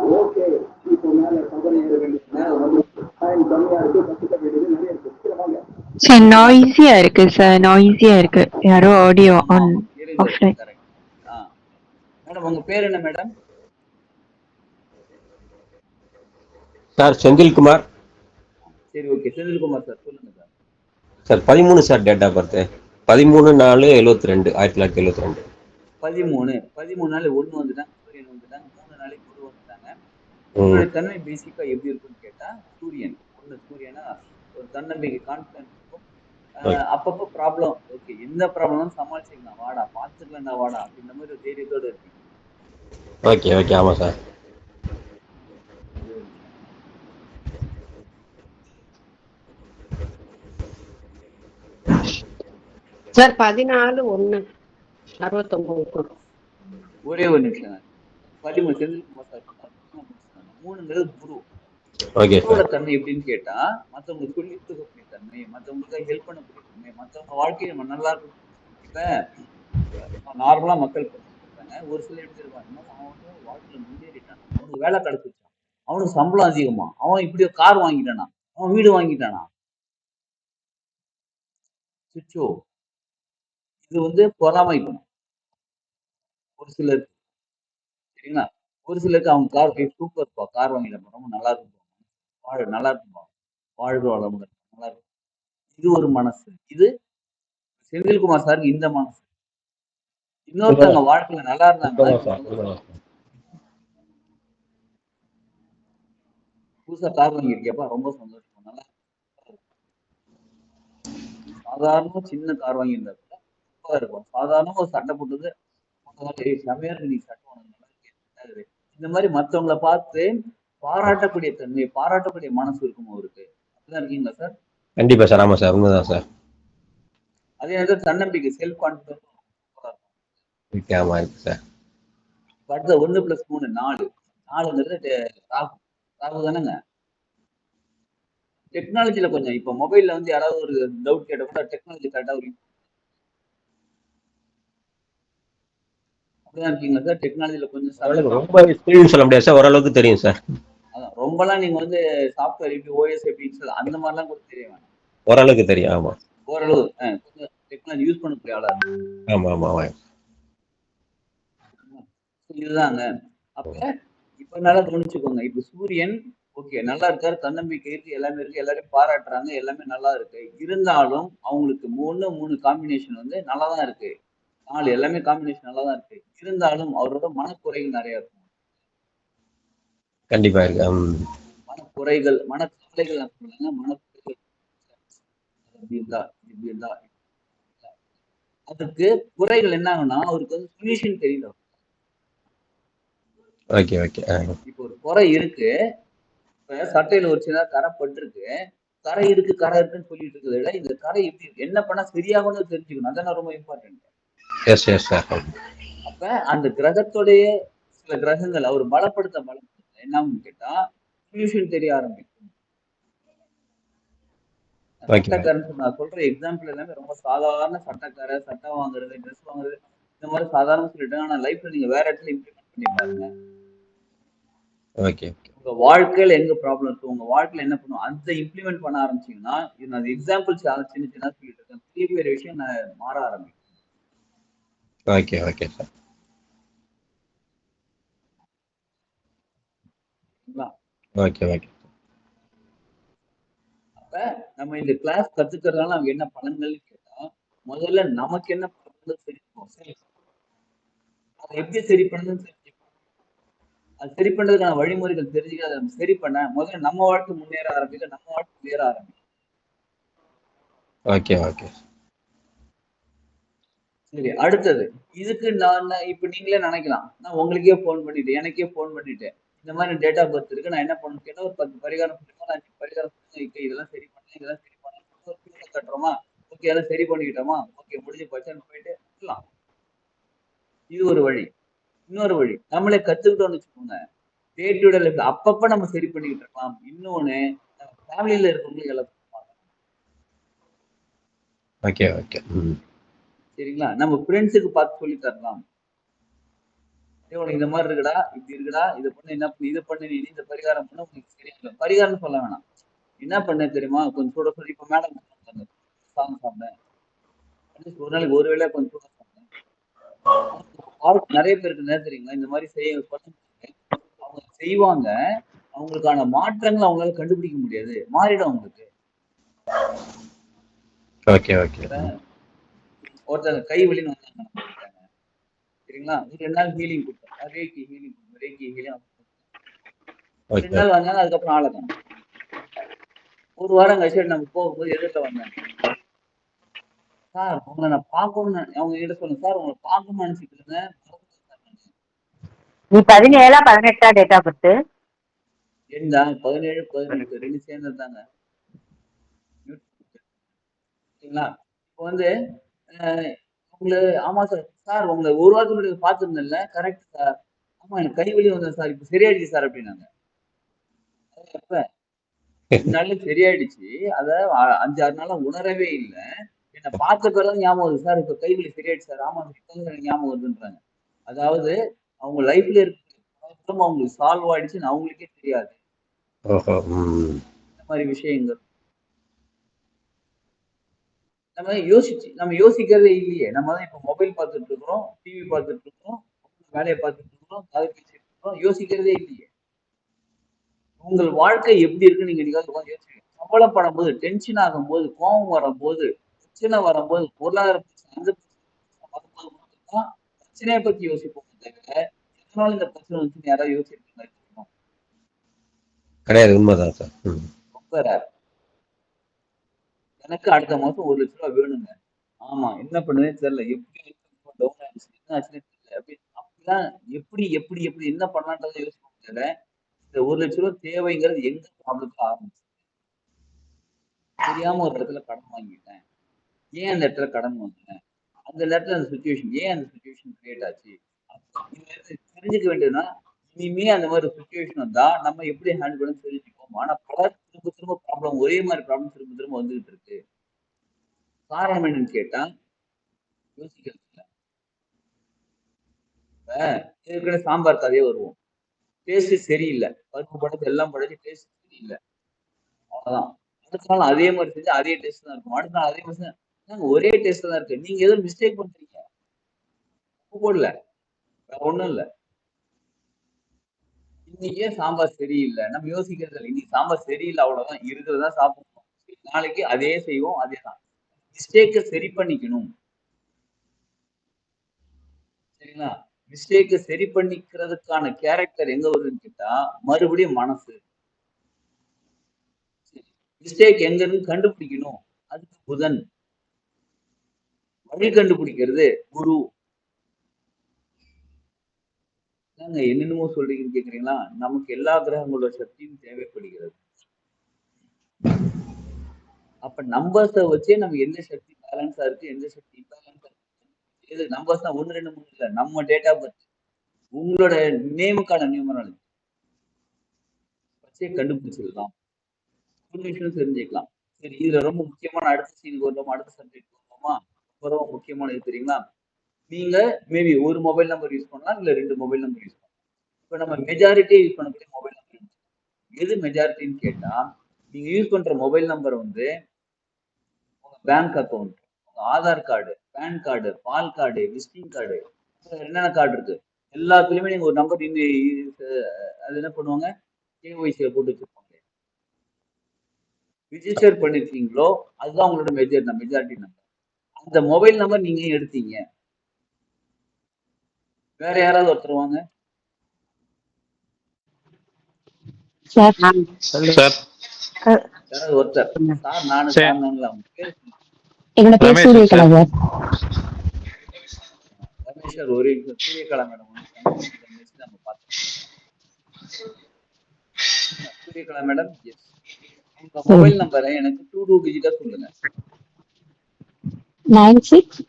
Speaker 7: சார் நாய்ஸியா இருக்கு சார், நாய்ஸியா இருக்கு. யாரோ ஆடியோ ஆன் ஆஃப்லைன்.
Speaker 1: மேடம் உங்க பேர் என்ன மேடம்?
Speaker 8: சார் செந்தில்குமார்.
Speaker 1: சரி ஓகே, செந்தில்குமார் சார் சொல்லுங்க sir.
Speaker 8: Sir 13 sir date of birth 13/4/72 1972.
Speaker 1: 13 நாள் 1 வந்துட்டாங்க, சூரியன் வந்துட்டாங்க, 3 நாளைக்கு குரு வந்துட்டாங்க. உங்களுடைய தன்மை பேசிக்கா எப்படி இருக்குன்னு கேட்டா, சூரியன் சூரியனா ஒரு தன்னம்பிக்கை, கான்பிடன்ஸ் இருக்கும். அப்பப்போ ப்ராப்ளம், ஓகே எந்த ப்ராப்ளம் சமாளிச்சுக்கலாம், வாடா பாத்துக்கலாம் வாடா அப்படின்ற மாதிரி ஒரு தைரியத்தோடு இருக்கீங்க.
Speaker 8: ஓகே ஓகே, ஆமா சார்.
Speaker 6: சார் 14/1/69.
Speaker 1: ஒரே ஒரு நிமிஷம். 13 செந்தில்குமார் சார் 3ங்கிறது குரு. குருவோட தன்மை எப்படின்னு கேட்டா, மத்தவங்களுக்கு சொல்லி கொடுக்கக்கூடிய தன்மை, மத்தவங்களுக்கு ஹெல்ப் பண்ணக்கூடிய தன்மை, மத்தவங்க வாழ்க்கையை நம்ம நல்லா இருக்கும். இப்ப நார்மலா மக்கள் இருக்காங்க, ஒரு சில எப்படி இருப்பாங்க, அவன் வாழ்க்கையில முன்னேறிட்டான், அவனுக்கு வேலை கிடைச்சிருச்சான், அவனுக்கு சம்பளம் அதிகமா, அவன் இப்படி கார் வாங்கிட்டானா, அவன் வீடு வாங்கிட்டானா, சுச்சோ இது வந்து பொறாமை குணம் ஒரு சிலருக்கு. சரிங்களா? ஒரு சிலருக்கு அவங்க கார் சூப்பர்ப்பா, கார் வாங்கிட்டான், ரொம்ப நல்லா இருக்கும், நல்லா இருக்கும்பா, வாழ்வு வளமுடன், நல்லா இருக்கும். இது ஒரு மனசு. இது செந்தில்குமார் சாருக்கு இந்த மனசு. இன்னொருத்தவங்க வாழ்க்கையில நல்லா இருந்தாங்கன்னா, புதுசா கார் வாங்கியிருக்கியப்பா, ரொம்ப சந்தோஷம், நல்லா சாதாரண சின்ன கார் வாங்கியிருந்தா கூட சூப்பரா இருக்கும். சாதாரண ஒரு சட்டை போட்டது செமையா இருக்கு நீ சட்டை உனக்கு நல்லா இருக்கு, நல்லா இருக்கு. இந்த மாதிரி மத்தவங்கள பார்த்து பாராட்டக்கூடிய தன்மை, பாராட்டக்கூடிய மனசு இருக்கும் அவருக்கு. அப்படிதான் இருக்கீங்களா சார்?
Speaker 8: கண்டிப்பா சார். ஆமா சார், உண்மைதான் சார்.
Speaker 1: அதே நேரத்தில் தன்னம்பிக்கை, செல்ஃப் கான்பிடன்ஸ் சூப்பரா இருக்கும்.
Speaker 8: இருக்கு, ஆமா இருக்கு சார்.
Speaker 1: அடுத்த 1+3 4. 4ங்கிறது ராகு. ராகு தானேங்க. டெக்னாலஜில கொஞ்சம் இப்ப மொபைல்ல வந்து யாராவது ஒரு டவுட் கேட்ட கூட டெக்னாலஜி கரெக்டா ஒரு அப்படிதான் இருக்கீங்களா சார்? டெக்னாலஜில கொஞ்சம்
Speaker 8: ஓரளவுக்கு ரொம்ப எக்ஸ்பீரியன்ஸ் சொல்ல முடியாது சார், ஓரளவுக்கு தெரியும் சார்.
Speaker 1: அதான் ரொம்பலாம் நீங்க வந்து சாஃப்ட்வேர் எப்படி ஓஎஸ் எப்படி install அந்த மாதிரிலாம் கூட தெரிய வேணாம்.
Speaker 8: ஓரளவுக்கு தெரியும். ஆமா
Speaker 1: ஓரளவு கொஞ்சம் டெக்னாலஜி யூஸ் பண்ணக்கூடிய ஆளா இருக்கு.
Speaker 8: ஆமா ஆமா ஆமா.
Speaker 1: இதுதாங்க. அப்ப இப்ப நல்லா கவனிச்சுக்கோங்க. இப்ப சூரியன் ஓகே நல்லா இருக்காரு, தன்னம்பிக்கை இருக்கு, எல்லாமே இருக்கு, எல்லாரையும் பாராட்டுறாங்க, எல்லாமே நல்லா இருக்கு. இருந்தாலும் அவங்களுக்கு 3 காம்பினேஷன் வந்து நல்லா தான் இருக்கு. 4 எல்லாமே காம்பினேஷன் நல்லா தான் இருக்கு. இருந்தாலும் அவரோட மனக்குறைகள் நிறைய இருக்கும்.
Speaker 8: கண்டிப்பா இருக்கு.
Speaker 1: மனக்குறைகள், மனக்கவலைகள் நான் சொல்லுங்க, மனக்குறைகள் இப்படி இருந்தா இப்படி இருந்தா அதுக்கு குறைகள் என்ன ஆகும்னா அவருக்கு வந்து சொல்யூஷன் தெரியல.
Speaker 8: Okay okay.
Speaker 1: இப்போ ஒரு குறை இருக்கு, இப்ப சட்டையில ஒரு சின்ன கரை பட்டிருக்கு, கரை இருக்கு கரை இருக்குன்னு சொல்லிட்டு இருக்கிறத விட இந்த கரை எப்படி இருக்கு, என்ன பண்ணா சரியாகும்னு தெரிஞ்சுக்கணும். அதான் ரொம்ப இம்பார்ட்டன்ட்.
Speaker 8: S yes sir.
Speaker 1: அப்ப அந்த கிரகத்தோடைய சில கிரகங்கள் அவர் பலப்படுத்த என்ன ஆகும்னு கேட்டா சொல்யூஷன் தெரிய ஆரம்பிக்கும். சட்டக்காரன்னு நான் சொல்ற எக்ஸாம்பிள் எல்லாமே ரொம்ப சாதாரண சட்டக்கார, சட்டை வாங்குறது, ட்ரெஸ் வாங்குறது இந்த மாதிரி சாதாரண சொல்லிட்டேன். ஆனா லைஃப்ல நீங்க வேற இடத்துல இம்ப்ளிமெண்ட் பண்ணி பாருங்க.
Speaker 8: ஓகே.
Speaker 1: உங்க வாழ்க்கையில எங்க ப்ராப்ளம் இருக்கு, உங்க வாழ்க்கையில என்ன பண்ணும், அந்த இம்ப்ளிமெண்ட் பண்ண ஆரம்பிச்சீங்கன்னா, இது நான் எக்ஸாம்பிள் சின்ன சின்ன சொல்லிட்டு இருக்கேன், பெரிய பெரிய விஷயம் நான் மாற ஆரம்பிக்கும்.
Speaker 8: Okay okay sir. Okay okay.
Speaker 1: அப்ப நம்ம இந்த கிளாஸ் கத்துக்கிறதுனால நமக்கு என்ன பலன்கள் கேட்டா, முதல்ல நமக்கு என்ன பலன்கள் தெரியும், அதை எப்படி சரி பண்ணுன்னு தெரிஞ்சுக்கணும். அது சரி பண்றதுக்கான வழிமுறைகள் தெரிஞ்சுக்க அதை சரி பண்ண முதல்ல நம்ம வாழ்க்கை முன்னேற ஆரம்பிக்க, நம்ம வாழ்க்கை முன்னேற ஆரம்பிக்கும்.
Speaker 8: Okay okay.
Speaker 1: சரி, அடுத்தது இதுக்கு நான் இப்ப நீங்களே நினைக்கலாம், நான் உங்களுக்கே போன் பண்ணிட்டேன், எனக்கே போன் பண்ணிட்டேன், இந்த மாதிரி டேட் ஆஃப் பர்த் இருக்கு, நான் என்ன பண்ணணும் கேட்டா ஒரு 10 பரிகாரம் சொல்லுங்க, நான் 5 பரிகாரம் சொல்லுங்க, இதெல்லாம் சரி பண்ணேன், இதெல்லாம் சரி பண்ணேன், கட்டுறோமா, ஓகே அதெல்லாம் சரி பண்ணிக்கிட்டோமா, ஓகே முடிஞ்சு பச்சன்னு போயிட்டு இருக்கலாம். இது ஒரு வழி. இன்னொரு வழி நம்மளே கத்துக்கிட்டோம்னு வச்சுக்கோங்க, டே டு டே லைஃப்ல அப்பப்ப நம்ம சரி பண்ணிக்கிட்டு இருக்கலாம். இன்னொன்னு ஃபேமிலியில இருக்கவங்களுக்கு எல்லாத்துக்கும்
Speaker 8: ஓகே ஓகே.
Speaker 1: சரிங்களா, நம்ம ஃப்ரெண்ட்ஸுக்கு பார்த்து சொல்லி தரலாம். உனக்கு இந்த மாதிரி இருக்குடா, இப்படி இருக்குடா, இதை பண்ணு, என்ன பண்ணு, இதை பண்ணு, நீ இந்த பரிகாரம் பண்ண உங்களுக்கு சரியா, பரிகாரம் சொல்ல வேணாம், என்ன பண்ண தெரியுமா, கொஞ்சம் சுட சொல்லி இப்ப மேடம் சாதம் சாப்பிட்டேன், ஒரு நாளைக்கு ஒரு வேளை கொஞ்சம் சுட சாப்பிட்டேன். நிறைய பேருக்கு என்ன தெரியுங்களா, இந்த மாதிரி அவங்க செய்வாங்க, அவங்களுக்கான மாற்றங்கள் அவங்களால கண்டுபிடிக்க முடியாது, மாறிடும் அவங்களுக்கு.
Speaker 8: Okay okay.
Speaker 1: ஒருத்தங்க கை வலின்னு வந்தாங்க, சரிங்களா, 2 நாள் ஹீலிங் கொடுத்தோம், ரேக்கி ஹீலிங் 2 நாள் வந்தாங்க, அதுக்கப்புறம் ஆளை காணோம். ஒரு வாரம் கழிச்சு நம்ம போகும்போது எதிர்க்க வந்தாங்க, சார் உங்களை நான் பார்க்கணும்னு, அவங்க கிட்ட சொல்லுங்க, சார் உங்களை பார்க்கணும்னு நினைச்சிட்டு இருந்தேன்.
Speaker 6: நீ 17 18 டேட் ஆஃப் பர்த்?
Speaker 1: என்ன 17 18 2 சேர்ந்ததாங்க. சரிங்களா, இப்போ வந்து உங்களை ஆமா சார், சார் உங்களை ஒரு வாரத்துக்கு பார்த்துருந்தேன்ல, கரெக்ட் சார், ஆமா எனக்கு கை வலி வந்தேன் சார், இப்போ சரியாயிடுச்சு சார் அப்படின்னாங்க. எப்ப 2 நாள்ல சரியாயிடுச்சு, அத 5-6 நாளா உணரவே இல்லை, என்ன பார்த்த பிறகு ஞாபகம் வருது சார், இப்ப கை வலி சரியாயிடுச்சு சார், ஆமா எனக்கு ஞாபகம் வருதுன்றாங்க. அதாவது அவங்க லைஃப்ல இருக்க அவங்களுக்கு சால்வ் ஆயிடுச்சுன்னு அவங்களுக்கே தெரியாது. இந்த மாதிரி விஷயங்கள் நம்ம யோசிக்கிறதே இல்லையே. நம்ம தான் இப்ப மொபைல் பார்த்துட்டு இருக்கிறோம், டிவி பார்த்துட்டு இருக்கிறோம், வேலையை பார்த்துட்டு இருக்கிறோம், காது பேசிட்டு இருக்கிறோம், யோசிக்கிறதே இல்லையே. உங்கள் வாழ்க்கை எப்படி இருக்குன்னு நீங்க நிகழ்ச்சி யோசிக்க, கவலைப்படும் போது, டென்ஷன் ஆகும் போது, கோபம் வரும்போது, பிரச்சனை வரும்போது, பொருளாதார பிரச்சனை, அந்த வரும்போது மட்டும்தான் பிரச்சனையை பத்தி யோசிப்போம் தவிர எதனால இந்த பிரச்சனை வந்து யாராவது யோசிச்சிருக்கீங்களா?
Speaker 8: கிடையாது, உண்மைதான் சார்.
Speaker 1: ரொம்ப ரேர். எனக்கு அடுத்த மாசம் 1,00,000 வேணுங்க. ஆமா, என்ன பண்ணுவேன்னு தெரியல. எப்படி டவுன் ஆயிடுச்சு, என்ன ஆச்சுன்னே தெரியல. அப்படிலாம் எப்படி எப்படி எப்படி என்ன பண்ணலான்றதை யோசிக்க தெரியல. இந்த 1,00,000 தேவைங்கிறது எங்க ப்ராப்ளத்துல ஆரம்பிச்சு, தெரியாம ஒரு இடத்துல கடன் வாங்கிட்டேன். ஏன் அந்த இடத்துல கடன் வாங்கினேன், அந்த நேரத்துல அந்த சுச்சுவேஷன் ஏன் அந்த சுச்சுவேஷன் கிரியேட் ஆச்சு, இந்த இடத்துல தெரிஞ்சுக்க வேண்டியதுன்னா, இனிமே அந்த மாதிரி சுச்சுவேஷன் வந்தா நம்ம எப்படி ஹேண்டில் பண்ண தெரிஞ்சுப்போம். ஆனா பலர் திரும்ப திரும்ப ப்ராப்ளம், ஒரே மாதிரி ப்ராப்ளம் திரும்ப திரும்ப வந்துகிட்டு இருக்கு. காரணம் என்னன்னு கேட்டா யோசிக்கிறது இல்லை. இப்ப ஏற்கனவே சாம்பார் கதையே வருவோம். டேஸ்ட் சரியில்லை, பருப்பு படைச்சு எல்லாம் படைச்சு டேஸ்ட் சரியில்லை, அவ்வளவுதான். அடுத்த நாள் அதே மாதிரி செஞ்சு அதே டேஸ்ட் தான் இருக்கும். அடுத்த நாள் அதே மாதிரி செஞ்சா ஒரே டேஸ்ட் தான் இருக்கு. நீங்க ஏதோ மிஸ்டேக் பண்றீங்க, உப்பு போடல, வேற ஒண்ணும் இல்ல. இன்னைக்கே சாம்பார் சரியில்லை, நம்ம யோசிக்கிறது இல்லை. இன்னைக்கு சாம்பார் சரியில்லை, அவ்வளவுதான், இருக்கிறதா சாப்பிடணும். நாளைக்கு அதே செய்வோம், அதே தான். மிஸ்டேக்கை சரி பண்ணிக்கணும், சரிங்களா? மிஸ்டேக்கை சரி பண்ணிக்கிறதுக்கான கேரக்டர் எங்க வருதுன்னு கேட்டா மறுபடியும் மனசு. மிஸ்டேக் எங்க இருந்து கண்டுபிடிக்கணும், அதுக்கு புதன். வழி கண்டுபிடிக்கிறது குரு. என்னென்னமோ சொல்றீங்கன்னு கேக்குறீங்களா? நமக்கு எல்லா கிரகங்களோட சக்தியும் தேவைப்படுகிறது. அப்ப நம்பர்ஸை வச்சே நம்ம எந்த சக்தி பேலன்ஸா இருக்கு, எந்த சக்தி இம்பேலன்ஸா இருக்கு, எது நம்பர்ஸ் தான் 1 2 3 இல்ல, நம்ம டேட் ஆஃப் பர்த், உங்களோட நேமுக்கான நியூமராலஜி வச்சே கண்டுபிடிச்சிடலாம், சொல்யூஷன் தெரிஞ்சுக்கலாம். சரி, இதுல ரொம்ப முக்கியமான அடுத்த சீனுக்கு வருவோமா, அடுத்த சப்ஜெக்ட் வருவோமா? ரொம்ப முக்கியமானது தெரியுங்களா? நீங்க மேபி ஒரு மொபைல் நம்பர் யூஸ் பண்ணலாம், இல்ல 2 மொபைல் நம்பர் யூஸ் பண்ணலாம். இப்ப நம்ம மெஜாரிட்டியே யூஸ் பண்ணக்கூடிய மொபைல் நம்பர் எது மெஜாரிட்டின்னு கேட்டா, நீங்க யூஸ் பண்ற மொபைல் நம்பர் வந்து உங்க பேங்க் அக்கௌண்ட், உங்க ஆதார் கார்டு, பேன் கார்டு, பால் கார்டு, விசிட்டிங் கார்டு, என்னென்ன கார்டு இருக்கு எல்லாத்துலயுமே நீங்க ஒரு நம்பர் அது என்ன பண்ணுவாங்க, கேஒய்சியை போட்டு வச்சிருப்பாங்க. ரிஜிஸ்டர் பண்ணிருக்கீங்களோ அதுதான் உங்களோட மெஜாரிட்டி நம்பர். அந்த மொபைல் நம்பர் நீங்க எடுத்தீங்க, வேற யாராவது ஒருத்தர் வாங்க
Speaker 6: சார்
Speaker 5: சார்
Speaker 1: யாராவது ஒருத்தர். சார் நானு
Speaker 5: சரி.
Speaker 1: சார் நானுல அவங்க பேர்
Speaker 6: என்னோட பேர்
Speaker 5: Ramesh
Speaker 6: Suryakala
Speaker 5: sir.
Speaker 6: Sir.
Speaker 1: Ramesh sir ஒரு சூரியகலா மேடம் வந்து கம்யூனிட்டி ரமேஷ் நம்ம பார்த்தோம். Suryakala madam, yes. உங்க மொபைல் நம்பரை எனக்கு 2 டிஜிட்டா சொல்லுங்க.
Speaker 6: 96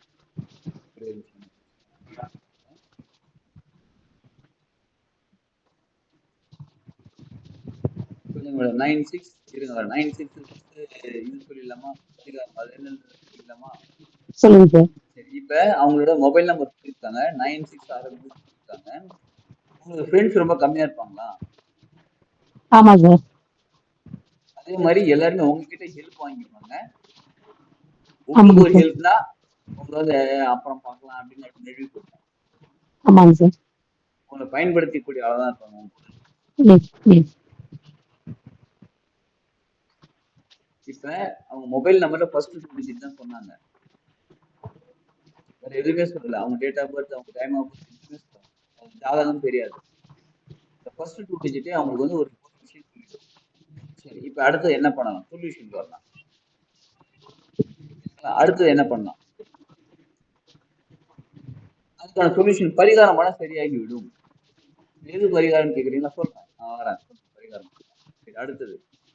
Speaker 1: சொல்லுங்க மேடம். 96 இருங்க, 96 இது சொல்லிடலாமா, அது என்னன்னு சொல்லிடலாமா?
Speaker 6: சொல்லுங்க சார்.
Speaker 1: சரி, இப்ப அவங்களோட மொபைல் நம்பர் சொல்லியிருக்காங்க, 96 ஆரம்பிச்சு சொல்லியிருக்காங்க. உங்களுக்கு ஃப்ரெண்ட்ஸ் ரொம்ப கம்மியா இருப்பாங்களா?
Speaker 6: ஆமா சார்.
Speaker 1: அதே மாதிரி எல்லாருமே உங்ககிட்ட ஹெல்ப் வாங்கிப்பாங்க. உங்களுக்கு ஒரு ஹெல்ப்னா உங்களை வந்து அப்புறம் பார்க்கலாம் அப்படின்னு நழுவி போட்டாங்க.
Speaker 6: ஆமாங்க சார்.
Speaker 1: உங்களை பயன்படுத்திக்கூடிய ஆளதான் இருப்பாங்க. இப்ப அவங்க மொபைல் நம்பர்ல ஃபர்ஸ்ட் 2 டிஜிட் தான் சொன்னாங்க, வேற எதுவுமே சொல்லல. அவங்க டேட் ஆஃப் பர்த், அவங்க டைம் ஆஃப் பர்த் எதுவுமே சொல்லல, அவங்க ஜாதகம் தெரியாது. இந்த ஃபர்ஸ்ட் 2 டிஜிட்டே அவங்களுக்கு வந்து ஒரு விஷயம் சொல்லிடும். சரி, இப்ப அடுத்து என்ன பண்ணலாம், சொல்யூஷன் வரலாம். அடுத்தது என்ன பண்ணலாம், அதுக்கான சொல்யூஷன் பரிகாரம் பண்ண சரியாகி விடும். எது பரிகாரம் கேக்குறீங்களா, சொல்றேன், நான் வரேன். பரிகாரம். சரி, அடுத்தது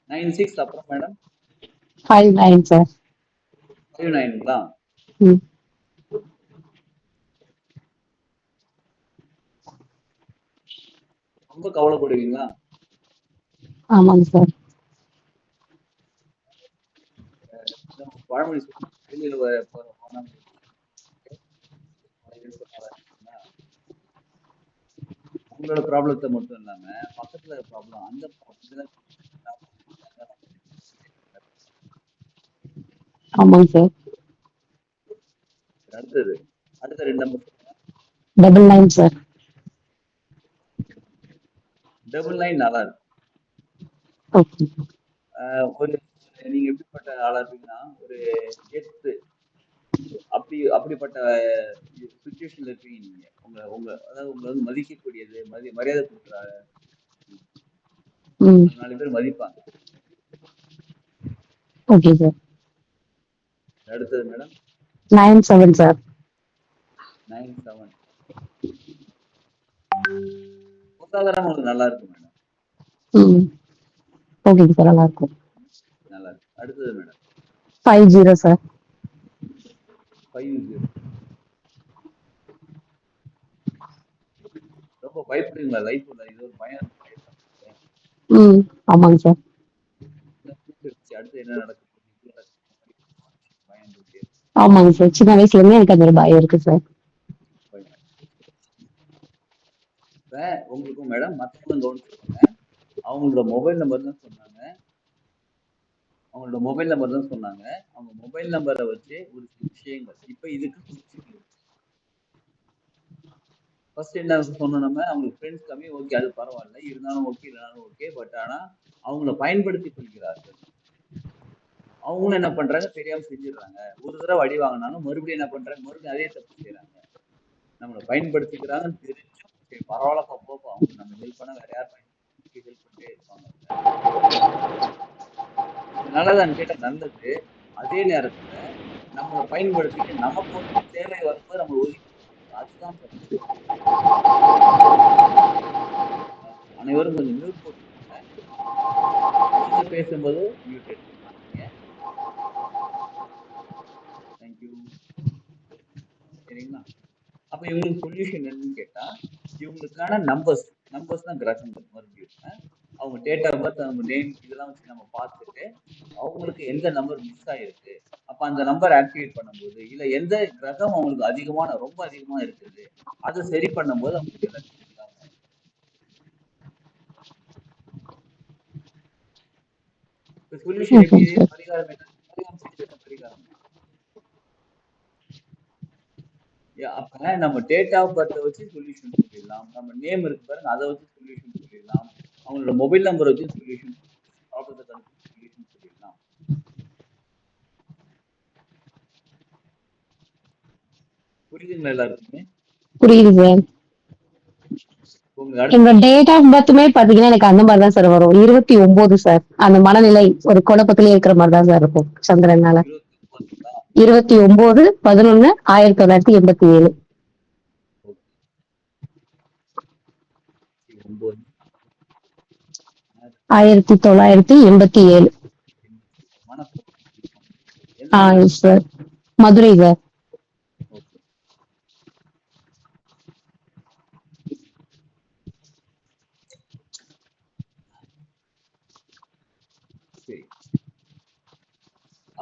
Speaker 1: 96 அப்புறம் மேடம்
Speaker 6: 59 சார்.
Speaker 1: 59ங்களா? ரொம்ப கவலைப்படுவீங்களா?
Speaker 6: ஆமாங்க சார்.
Speaker 1: பழமொழி வெளியில உங்களோட ப்ராப்ளத்தை மட்டும் இல்லாம பக்கத்துல ப்ராப்ளம், அந்த ப்ராப்ளம்.
Speaker 6: ஆமாங்க சார்.
Speaker 1: அடுத்தது அடுத்த 2 நம்பர்
Speaker 6: 99 சார்.
Speaker 1: 99 நல்லா இருக்கு.
Speaker 6: ஓகே.
Speaker 1: ஒரு நீங்க எப்படிப்பட்ட ஆளா இருக்கீங்கன்னா, ஒரு கெத்து, அப்படிப்பட்ட சுச்சுவேஷன்ல இருக்கீங்க நீங்க. உங்க உங்க அதாவது உங்களை வந்து மதிக்கக்கூடியது, மரியாதை கொடுக்குற 4 பேர் மதிப்பாங்க.
Speaker 6: Okay sir.
Speaker 1: அடுத்தது மேடம்
Speaker 6: 9-7 சார்.
Speaker 1: 9-7. பொருளாதாரம் உங்களுக்கு நல்லா இருக்கு மேடம்.
Speaker 6: ஓகேங்க சார், நல்லா இருக்கும்.
Speaker 1: நல்லா இருக்கு. அடுத்தது மேடம்
Speaker 6: 5-0 சார்.
Speaker 1: 5-0. ரொம்ப பயப்படுறீங்களா லைஃப்ல? இது ஒரு பயம்
Speaker 6: ஆமாங்க சார்.
Speaker 1: அடுத்து என்ன நடக்கும் பயம் இருக்கு.
Speaker 6: ஆமாங்க சார், சின்ன வயசுல இருந்தே எனக்கு அந்த ஒரு பயம் இருக்கு சார்.
Speaker 1: இப்ப உங்களுக்கும் மேடம் மற்றவங்களும் கவனிச்சுக்கோங்க. அவங்களோட மொபைல் நம்பர் தான் சொன்னாங்க. அவங்க மொபைல் நம்பரை வச்சு ஒரு சில விஷயங்கள் இப்ப இதுக்கு ஃபர்ஸ்ட் என்ன சொன்னோம் நம்ம, அவங்களுக்கு ஃப்ரெண்ட்ஸ் கம்மி, ஓகே அது பரவாயில்ல, இருந்தாலும் ஓகே இல்லைனாலும் ஓகே. பட் ஆனா அவங்கள பயன்படுத்தி கொள்கிறார்கள். அவங்களும் என்ன பண்றாங்க, தெரியாம செஞ்சிடறாங்க. ஒரு தடவை அடி வாங்கினாலும் மறுபடியும் என்ன பண்றாங்க, மறுபடியும் அதே தப்பு செய்யறாங்க. நம்மளை பயன்படுத்திக்கிறாங்கன்னு தெரிஞ்சும் சரி பரவாயில்லப்பா போப்பா, அவங்க நம்ம ஹெல்ப் பண்ண வேற யார் பயன்படுத்தி ஹெல்ப் பண்ணிட்டே இருப்பாங்க. இது நல்லதான்னு கேட்டா நல்லது. அதே நேரத்துல நம்மளை பயன்படுத்திட்டு நமக்கு ஒரு தேவை வரும்போது நம்ம ஒதுக்கி அதுதான் தப்பு. அனைவரும் கொஞ்சம் மியூட் போட்டுக்கோங்க. நீங்க பேசும்போது மியூட் எடுத்துக்கோங்க. தேங்க்யூ. சரிங்களா? அப்ப இவங்களுக்கு சொல்யூஷன் என்னன்னு கேட்டா, இவங்களுக்கான நம்பர்ஸ் தான் கிரகங்கள். மறுபடியும் அவங்க டேட் ஆஃப் பர்த், அவங்க நேம் இதெல்லாம் வச்சு நம்ம பார்த்துட்டு அவங்களுக்கு எந்த நம்பர் மிஸ் ஆயிருக்கு, அப்ப அந்த நம்பர் ஆக்டிவேட் பண்ணும்போது இல்ல எந்த கிரகம் அவங்களுக்கு ரொம்ப அதிகமா இருக்குது அதை சரி பண்ணும்போது அவங்களுக்கு எல்லாத்தையும் சொல்யூஷன் எப்படி பரிகாரம் என்ன பரிகாரம். அப்ப நம்ம டேட் ஆஃப் பர்த் வச்சு சொல்யூஷன் சொல்லிடலாம். நம்ம நேம் இருக்கு பாருங்க, அதை வச்சு சொல்யூஷன் சொல்லிடலாம். அவங்களோட மொபைல் நம்பர் வச்சு சொல்யூஷன் சொல்லிடலாம். புரியுதுங்களா எல்லாருக்குமே?
Speaker 6: புரியுது சார். என்னோட டேட் ஆஃப் பர்த்துமே பாத்தீங்கன்னா எனக்கு அந்த மாதிரி தான் சார் வரும். 29 சார். அந்த மனநிலை ஒரு குழப்பத்திலே இருக்கிற மாதிரி தான் சார் இருக்கும் சந்திரனால. 29/11/1987. 1987. Sir Madurai sir.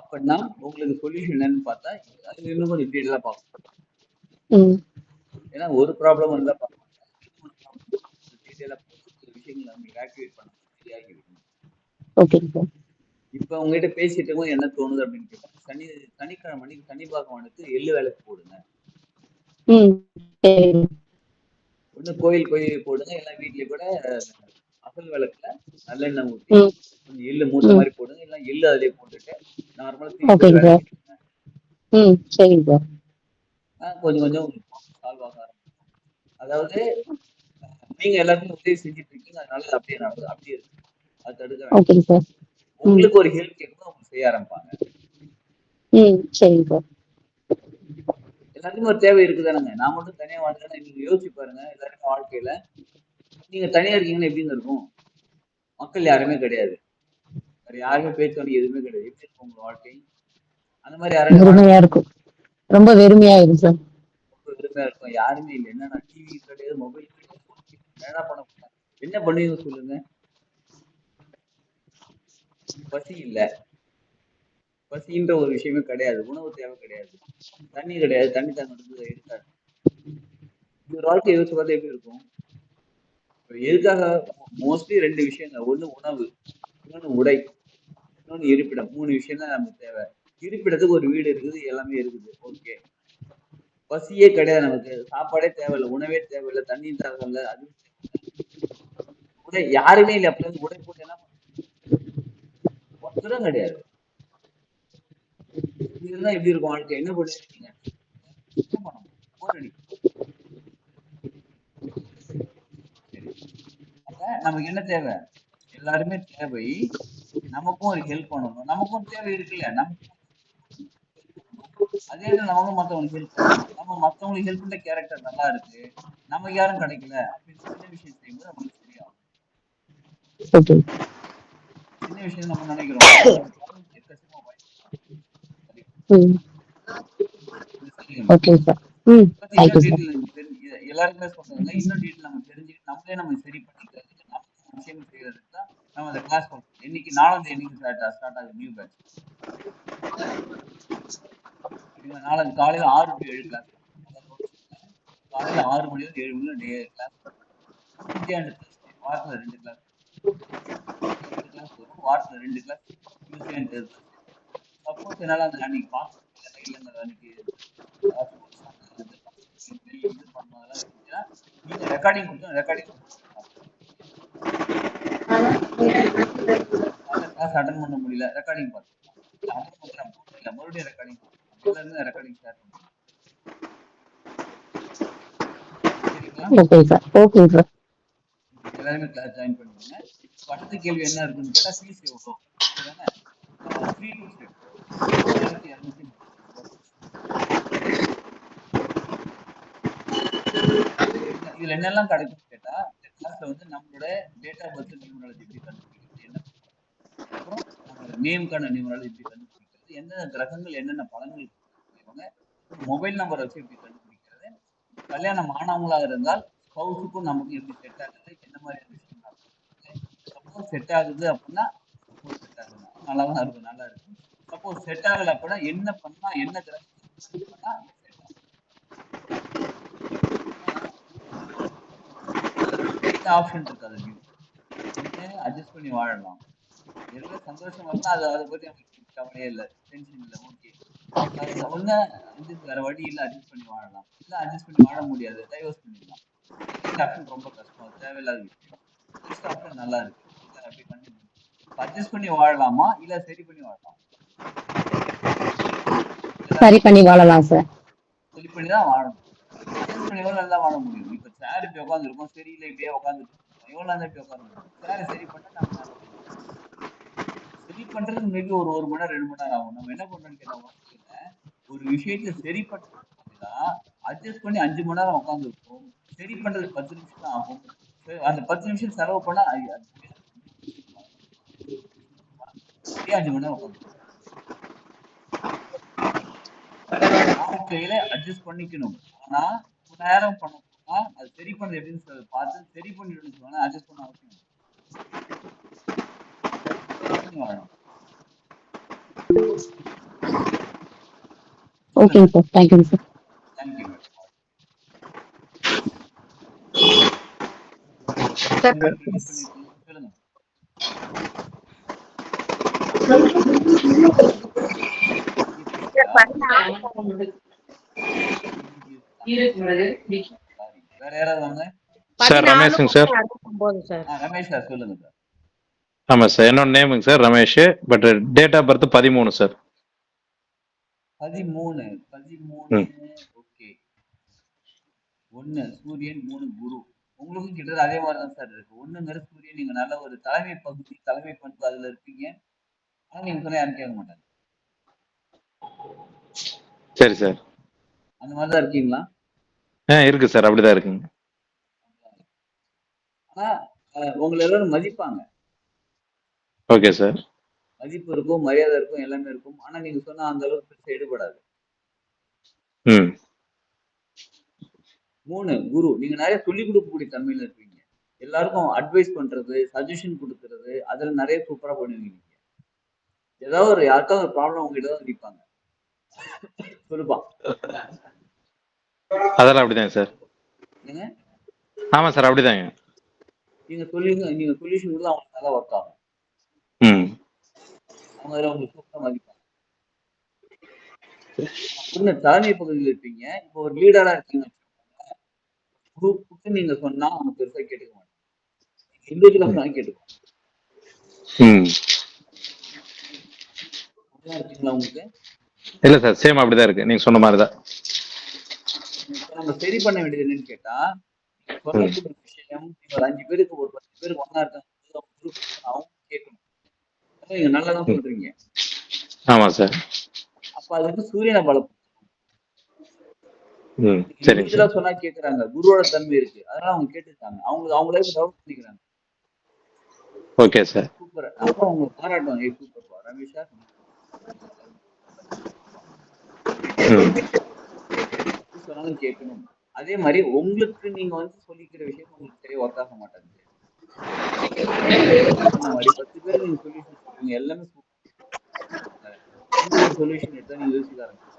Speaker 1: அப்படின்னா உங்களுக்கு சொல்யூஷன் என்னன்னு பார்த்தா அது இன்னும் கொஞ்சம் டீட்டெயிலா பார்க்கணும். ஏன்னா ஒரு ப்ராப்ளம் இருந்தா பார்க்க மாட்டேன், டீட்டெயிலா விஷயங்களை உங்களுக்கு ஆக்டிவேட் பண்ண சரியாகி விடும்.
Speaker 6: Okay sir.
Speaker 1: இப்ப உங்ககிட்ட பேசிட்டு இருக்கும் என்ன தோணுது அப்படின்னு கேட்டா, சனிக்கிழமை சனி பகவானுக்கு எள்ளு விளக்கு போடுங்க. ஒண்ணு கோயில் போடுங்க, எல்லாம் வீட்லயே கூட அகல் விளக்குல நல்லெண்ணெய் ஊற்றி கொஞ்சம் எள்ளு மூட்டை மாதிரி போடுங்க, இல்லை எள்ளு அதிலே போட்டுட்டு நார்மலா கொஞ்சம் கொஞ்சம் சால்வ் ஆக ஆரம்பிக்கும். அதாவது நீங்க எல்லாருக்கும் உதவி செஞ்சுட்டு இருக்கீங்க, அதனால அப்படியே நடக்குது, அப்படியே இருக்கு. அது தடுக்க வேண்டாம். உங்களுக்கு ஒரு ஹெல்ப் கேட்கும், அவங்க செய்ய ஆரம்பிப்பாங்க. எல்லாருக்கும் ஒரு தேவை இருக்குதானுங்க. நான் மட்டும் தனியா வாழ்ந்தேன்னா நீங்க யோசிச்சு பாருங்க. எல்லாருக்கும் வாழ்க்கையில நீங்க தனியா இருக்கீங்கன்னா எப்படின்னு இருக்கும். மக்கள் யாருமே கிடையாது, வேற யாருமே பேச்சு எதுவுமே கிடையாது. எப்படி இருக்கும் உங்க வாழ்க்கை? அந்த மாதிரி
Speaker 6: வெறுமையா இருக்கும், ரொம்ப வெறுமையா இருக்கும் சார்.
Speaker 1: ரொம்ப வெறுமையா இருக்கும், யாருமே இல்லை. என்னன்னா டிவி கிடையாது, மொபைல் கிடையாது, என்ன பண்ண என்ன பண்ணுவீங்க சொல்லுங்க? பசி இல்ல, பசின்ற ஒரு விஷயமே கிடையாது, உணவு தேவை கிடையாது, தண்ணி கிடையாது, தண்ணி தாங்க இருக்காது. இது ஒரு வாழ்க்கை யோசிச்சு பார்த்தா எப்படி இருக்கும்? எதுக்காக மோஸ்ட்லி 2 விஷயங்கள், ஒண்ணு உணவு, இன்னொன்னு உடை, இன்னொன்னு இருப்பிடம். 3 விஷயம் தான் நமக்கு தேவை. இருப்பிடத்துக்கு ஒரு வீடு இருக்குது, எல்லாமே இருக்குது, ஓகே. பசியே கிடையாது, நமக்கு சாப்பாடே தேவையில்லை, உணவே தேவையில்லை, தண்ணியும் தேவையில்லை, அதுவும் உடை யாருமே இல்லை. அப்ப உடை போட்டு என்ன ஒருத்தரும் கிடையாது. இதுதான் எப்படி இருக்கும் வாழ்க்கை? என்ன பண்ணுவீங்க? நமக்கு என்ன தேவை? எல்லாருமே தேவை, நமக்கும் ஒரு ஹெல்ப் பண்ணணும், நமக்கும் தேவை இருக்குல்ல, நமக்கு அதே நேரத்தில் நமக்கும் மற்றவங்களுக்கு ஹெல்ப் பண்ணணும். நம்ம மற்றவங்களுக்கு ஹெல்ப் பண்ண கேரக்டர் நல்லா இருக்கு, நமக்கு யாரும் கிடைக்கல அப்படின்னு சின்ன விஷயம் செய்யும்போது நம்மளுக்கு சரியாகும்.
Speaker 6: ஓகே
Speaker 1: சின்ன விஷயம் நம்ம நினைக்கிறோம், ஆனா அது ப்ராப்ளம் எக்கச்சக்கமா வாய்ப்பு.
Speaker 6: ம்
Speaker 1: இது சொல்லுங்க.
Speaker 6: ஓகே சார் ம்
Speaker 1: பத்தி
Speaker 6: தேங்க்யூ
Speaker 1: இன்னும்
Speaker 6: சார்
Speaker 1: டீட்டெயில் தெரிஞ்சு எல்லாருக்குமே சொல்றதுங்க, இன்னும் டீட்டெயில் நம்ம தெரிஞ்சுக்கிட்டு நம்மளே நம்ம சரி பண்ணிக்கிறதுக்கு நம்ம விஷயம் செய்யறதுக்கு தான் நம்ம அந்த கிளாஸ் பண்ணுறோம். இன்னைக்கு 4 என்னைக்கு ஸ்டார்ட் ஆகுது நியூ பேட்ச். சரிங்களா? நாளைக்கு காலையில 6 to 7 கிளாஸ். காலையில 6 மணி to 7 மணி கிளாஸ். டியூஸ்டே அண்ட் தேர்ஸ்டே வாரத்தில் 2 கிளாஸ். 2 கிளாஸ் வரும், வாரத்தில் 2 class, Tuesday and Thursday. Suppose என்னால் அந்த அன்னைக்கு பார்க்க முடியல, இல்லைங்க அன்னைக்கு இது பண்ணதெல்லாம் இருந்துச்சுன்னா நீங்கள் ரெக்கார்டிங் கொடுத்தா ரெக்கார்டிங் கிளாஸ் அட்டன் பண்ண முடியல, ரெக்கார்டிங் பார்த்துக்கலாம். இல்லை அட்டன் பண்ணுறேன் இல்லை மறுபடியும் ரெக்கார்டிங் பார்த்துக்கலாம். எல்லாருமே ரெக்கார்டிங் ஷேர் பண்ணுறோம். சரிங்களா?
Speaker 6: ஓகே சார் ஓகே சார்
Speaker 1: எல்லாருமே கிளாஸ் ஜாயின் பண்ணிடுங்க. அடுத்த கேள்வி என்ன இருக்குன்னு கேட்டால் ஃபீஸ் எவ்வளோ தானே? 3 to 6 3230 இதுல என்னெல்லாம் கிடைக்கும்னு கேட்டா, இந்த கிளாஸ்ல வந்து நம்மளோட டேட் ஆஃப் பர்த் நியூமராலஜி எப்படி கண்டுபிடிக்கிறது, என்ன அப்புறம் நம்மளோட நேமுக்கான நியூமராலஜி எப்படி கண்டுபிடிக்கிறது, எந்தெந்த கிரகங்கள் என்னென்ன பலன்கள் கொடுக்குறாங்க, மொபைல் நம்பர் வச்சு எப்படி கண்டுபிடிக்கிறது, கல்யாணம் ஆனவங்களா இருந்தால் ஸ்பௌஸுக்கும் நமக்கு எப்படி செட் ஆகுது, என்ன மாதிரியான விஷயம் நடக்குது, சப்போஸ் செட் ஆகுது அப்படின்னா சப்போஸ் செட் ஆகுதுன்னா நல்லா தான் இருக்கும், நல்லா இருக்கு. சப்போஸ் செட் ஆகல அப்படின்னா என்ன பண்ணா, என்ன கிரகம் பண்ணா செட் ஆகும். ஆப்ஷன் இருக்கு அது வியூ. ஒண்ணு அட்ஜஸ்ட் பண்ணி வாழலாம், எதுல சந்தோஷம் வரலாம், அதை பத்தி நமக்கு கவலையே இல்லை, டென்ஷன் இல்லை, ஓகே. ஒண்ணு வந்து வேற வழி இல்லை, அட்ஜஸ்ட் பண்ணி வாழலாம். இல்ல அட்ஜஸ்ட் பண்ணி வாழ முடியாது, டைவர்ஸ் பண்ணிடலாம். செகண்ட் ஆப்ஷன் ரொம்ப கஷ்டம், அது தேவையில்லாத விஷயம். ஃபர்ஸ்ட் ஆப்ஷன் நல்லா இருக்கு, அப்படி கண்டிப்பா அட்ஜஸ்ட் பண்ணி வாழலாமா இல்ல சரி பண்ணி வாழலாம்?
Speaker 6: சரி பண்ணி வாழலாம் சார்
Speaker 1: சரி பண்ணி தான் வாழணும். அட்ஜஸ்ட் பண்ணி நல்லா வாழ முடியும். இப்ப சேர் இப்படி உட்காந்துருக்கோம், சரியில்லை இப்படியே உட்காந்துட்டு எவ்வளவு நேரம் இப்படி உட்காந்துருக்கோம், சேரை சரி பண்ணா நம்ம மேல சரி பண்றதுக்கு மேபி ஒரு 1 மணி நேரம் 2 மணி நேரம் ஆகும். நம்ம என்ன பண்றோம்னு கேட்டா வாழ்க்கையில ஒரு விஷயத்தை சரி பண்றதுக்கு அட்ஜஸ்ட் பண்ணி 5 மணி நேரம் உட்காந்துருக்கோம், சரி பண்றது 10 நிமிஷம் தான் ஆகும். அந்த 10 நிமிஷம் செலவு பண்ணா 5 மணி நேரம் உட்காந்து வாழ்க்கையில அட்ஜஸ்ட் பண்ணிக்கணும். ஆனா ரொம்ப நேரம் பண்ணோம்னா அது சரி பண்றது எப்படின்னு பார்த்து சரி பண்ணிடணும்னு சொன்னா அட்ஜஸ்ட் பண்ண அவசியம் வாழணும்.
Speaker 6: Okay sir thank you sir
Speaker 1: thank you madam. சொல்லுங்க. வேற யாராவது வாங்க.
Speaker 9: சார் ரமேஷுங்க சார்.
Speaker 1: ரமேஷ் சார் சொல்லுங்க சார்.
Speaker 9: ஆமாம் சார், என்னோட நேமுங்க sir Ramesh, but date of birth 13 sir.
Speaker 1: 13 okay. 1 சூரியன் 3 குரு. உங்களுக்கும் கிட்டத்தட்ட அதே மாதிரி தான் சார் இருக்கு. 1ங்கிற சூரியன், நீங்க நல்ல ஒரு தலைமை பகுதி தலைமை பண்பு அதுல இருப்பீங்க. ஆனா நீங்க சொன்னா யாரும் கேட்க மாட்டாங்க.
Speaker 9: சரி சார்.
Speaker 1: அந்த மாதிரிதான் இருக்கீங்களா?
Speaker 9: இருக்கு சார், அப்படிதான் இருக்குங்க.
Speaker 1: ஆனா உங்களை எல்லாரும் மதிப்பாங்க.
Speaker 9: Okay sir.
Speaker 1: மதிப்பு இருக்கும், மரியாதை இருக்கும், எல்லாமே இருக்கும். ஆனா நீங்க சொன்னா அந்த அளவுக்கு பெருசா எடுபடாது. 3 குரு, நீங்க நிறைய சொல்லிக் கொடுக்கக்கூடிய தன்மையில இருப்பீங்க. எல்லாருக்கும் அட்வைஸ் பண்றது, சஜஷன் கொடுக்கறது, அதுல நிறைய சூப்பரா பண்ணுவீங்க. ஏதாவது ஒரு யாருக்காவது ஒரு ப்ராப்ளம் உங்ககிட்ட தான் நிற்பாங்க, சொல்லுப்பா.
Speaker 9: அதெல்லாம் அப்படிதாங்க சார்.
Speaker 1: ஏங்க
Speaker 9: ஆமா சார், அப்படிதாங்க.
Speaker 1: நீங்க சொல்யூஷன் கொடுத்தா அவங்களுக்கு நல்லா ஒர்க் ஆகும். அவங்க அதில் உங்களுக்கு சூப்பராக மதிப்பாங்க. ஒன்று தலைமை பகுதியில் இருப்பீங்க. இப்போ ஒரு லீடரா இருக்கீங்கன்னு வச்சுக்கோங்க, குரூப்புக்கு நீங்க சொன்னா அவங்க பெருசா கேட்டுக்க மாட்டாங்க, இண்டிவிஜுவலா சொன்னா கேட்டுக்குவாங்க. அப்படிதான் இருக்கீங்களா உங்களுக்கு?
Speaker 9: இல்ல சார், சேம் அப்படிதான் இருக்கு, நீங்க சொன்ன மாதிரிதான்.
Speaker 1: நம்ம சரி பண்ண வேண்டியது என்னன்னு கேட்டா, சொல்லக்கூடிய விஷயம் ஒரு 5 பேருக்கு ஒரு 10 பேருக்கு ஒன்னா இருக்காங்க, அவங்க கேட்கணும். நீங்க நல்லதான் சொல்றீங்க.
Speaker 9: ஆமா சார்.
Speaker 1: அப்ப அது வந்து சூரியனை பலம்.
Speaker 9: ம் சரிங்க
Speaker 1: இண்டிவிஜுவலா
Speaker 9: சார்.
Speaker 1: சொன்னா கேக்குறாங்க, குருவோட தன்மை இருக்கு, அதனால அவங்க கேட்டுட்டாங்க, அவங்க லைஃப் டெவலப் பண்ணிக்கிறாங்க.
Speaker 9: Okay sir.
Speaker 1: சூப்பர். அப்புறம் அவங்க பாராட்டுவாங்க, ஏய் சூப்பர்ப்பா ரமேஷா,
Speaker 9: ம்
Speaker 1: எது சொன்னாலும் கேட்கணும். அதே மாதிரி உங்களுக்கு நீங்க வந்து சொல்லிக்கிற விஷயம் உங்களுக்கு சரியா ஒர்க் ஆக மாட்டாங்க. சொன்ன மாதிரி 10 பேருக்கு நீங்க சொல்யூஷன் சொல்லுவீங்க, எல்லாமே சூப்பர். நீங்க ஒரு சொல்யூஷன் எடுத்தா நீங்க யோசிக்க ஆரம்பிப்பீங்க.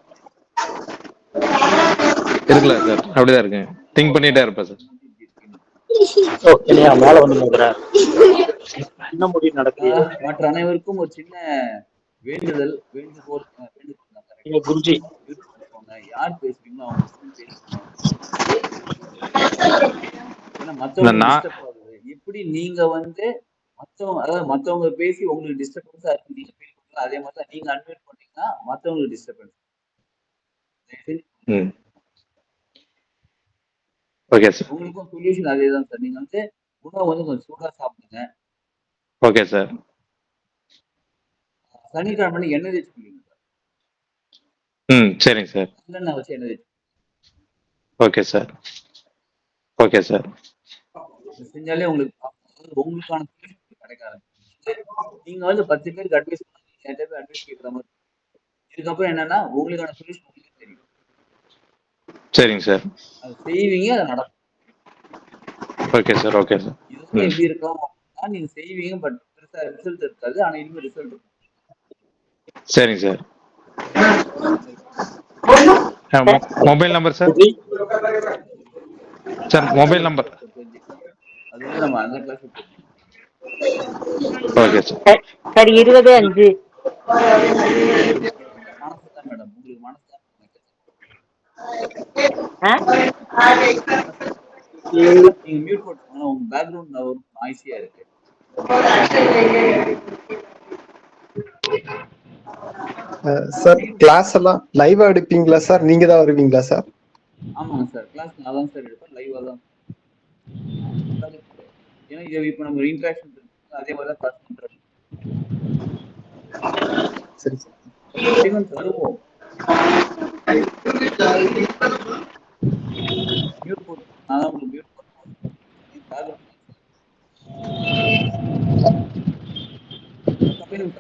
Speaker 9: இருக்குல்ல சார், அப்படிதான் இருக்கு. திங்க் பண்ணிட்டே இருப்பேன் சார்.
Speaker 1: இப்படி இருக்கீங்க.
Speaker 10: மேல வந்து நிற்கிறார். என்ன முடிவு நடக்குது?
Speaker 1: மற்ற அனைவருக்கும் ஒரு சின்ன வேண்டுகோள் தான் correct.
Speaker 10: நீங்க குருஜி.
Speaker 1: mute பண்ணிக்கோங்க. யார் பேசுறீங்களோ அவங்க மட்டும் பேசுங்க. ஏன்னா மத்தவங்க
Speaker 9: நான்
Speaker 1: டிஸ்டர்ப் ஆகுது. எப்படி நீங்க வந்து மத்தவங்க பேசி உங்களுக்கு டிஸ்டர்பன்ஸா இருக்கு நீங்க ஃபீல் பண்ணலாம், அதே மாதிரி தான் நீங்க அன்மியூட் பண்ணீங்கன்னா மத்தவங்களுக்கு டிஸ்டர்பன்ஸ்.
Speaker 9: ம் ஓகே சார்.
Speaker 1: உங்களுக்கும் சொல்யூஷன் அதே தான் சார். நீங்க வந்து உணவு வந்து கொஞ்சம் சூடா சாப்பிடுங்க.
Speaker 9: Okay sir.
Speaker 1: சனிக்கிழமை எண்ணெய் தேய்ச்சி குளிங்க சார்.
Speaker 9: ம் சரிங்க சார்.
Speaker 1: நல்லெண்ணெய் வச்சு எண்ணெய் தேய்ச்சி
Speaker 9: ஓகே சார். Okay sir.
Speaker 1: செஞ்சாலே உங்களுக்கான சொல்யூஷன் கிடைக்க ஆரம்பிக்கும். நீங்க வந்து 10 பேருக்கு அட்வைஸ் பண்ணி அட்வைஸ் கேட்குற மாதிரி. இதுக்கப்புறம் என்னன்னா உங்களுக்கான சொல்யூஷன் உங்களுக்கு தெரியும்.
Speaker 9: சரிங்க சார்.
Speaker 1: அது செய்வீங்க, அது நடக்கும்.
Speaker 9: Okay sir. Okay sir.
Speaker 1: இதெல்லாம் எப்படி இருக்கலாம் அப்படின்னா நீங்க செய்வீங்க, பட் பெருசா ரிசல்ட் இருக்காது. ஆனா இனிமே ரிசல்ட் இருக்கும்.
Speaker 9: சரிங்க sir. Mobile number sir? Sir mobile number
Speaker 1: அது வந்து நம்ம அந்த கிளாஸ்
Speaker 9: ஓகே சார்.
Speaker 6: சார் 20/5.
Speaker 1: மனசு தான் மேடம், உங்களுக்கு மனசு தான். நீங்க மியூட் போட்டுக்கோங்க, உங்க பேக்ரவுண்ட் ஒரு நாய்ஸியா இருக்கு.
Speaker 11: சார் கிளாஸ் எல்லாம் லைவா எடுப்பீங்களா சார்? நீங்க தான் வருவீங்களா சார்?
Speaker 1: ஆமாங்க சார், கிளாஸ் நான் தான் சார் எடுப்பேன், லைவா தான். ஏன்னா இது இப்போ நம்ம இன்டராக்ஷன் அதே மாதிரி தான் கிளாஸ் பண்றோம்.
Speaker 11: சரி சார்.
Speaker 1: வடிவம் தருவோம். மியூட் போட்டு நான் தான் உங்களுக்கு மியூட் பண்ணுவோம்.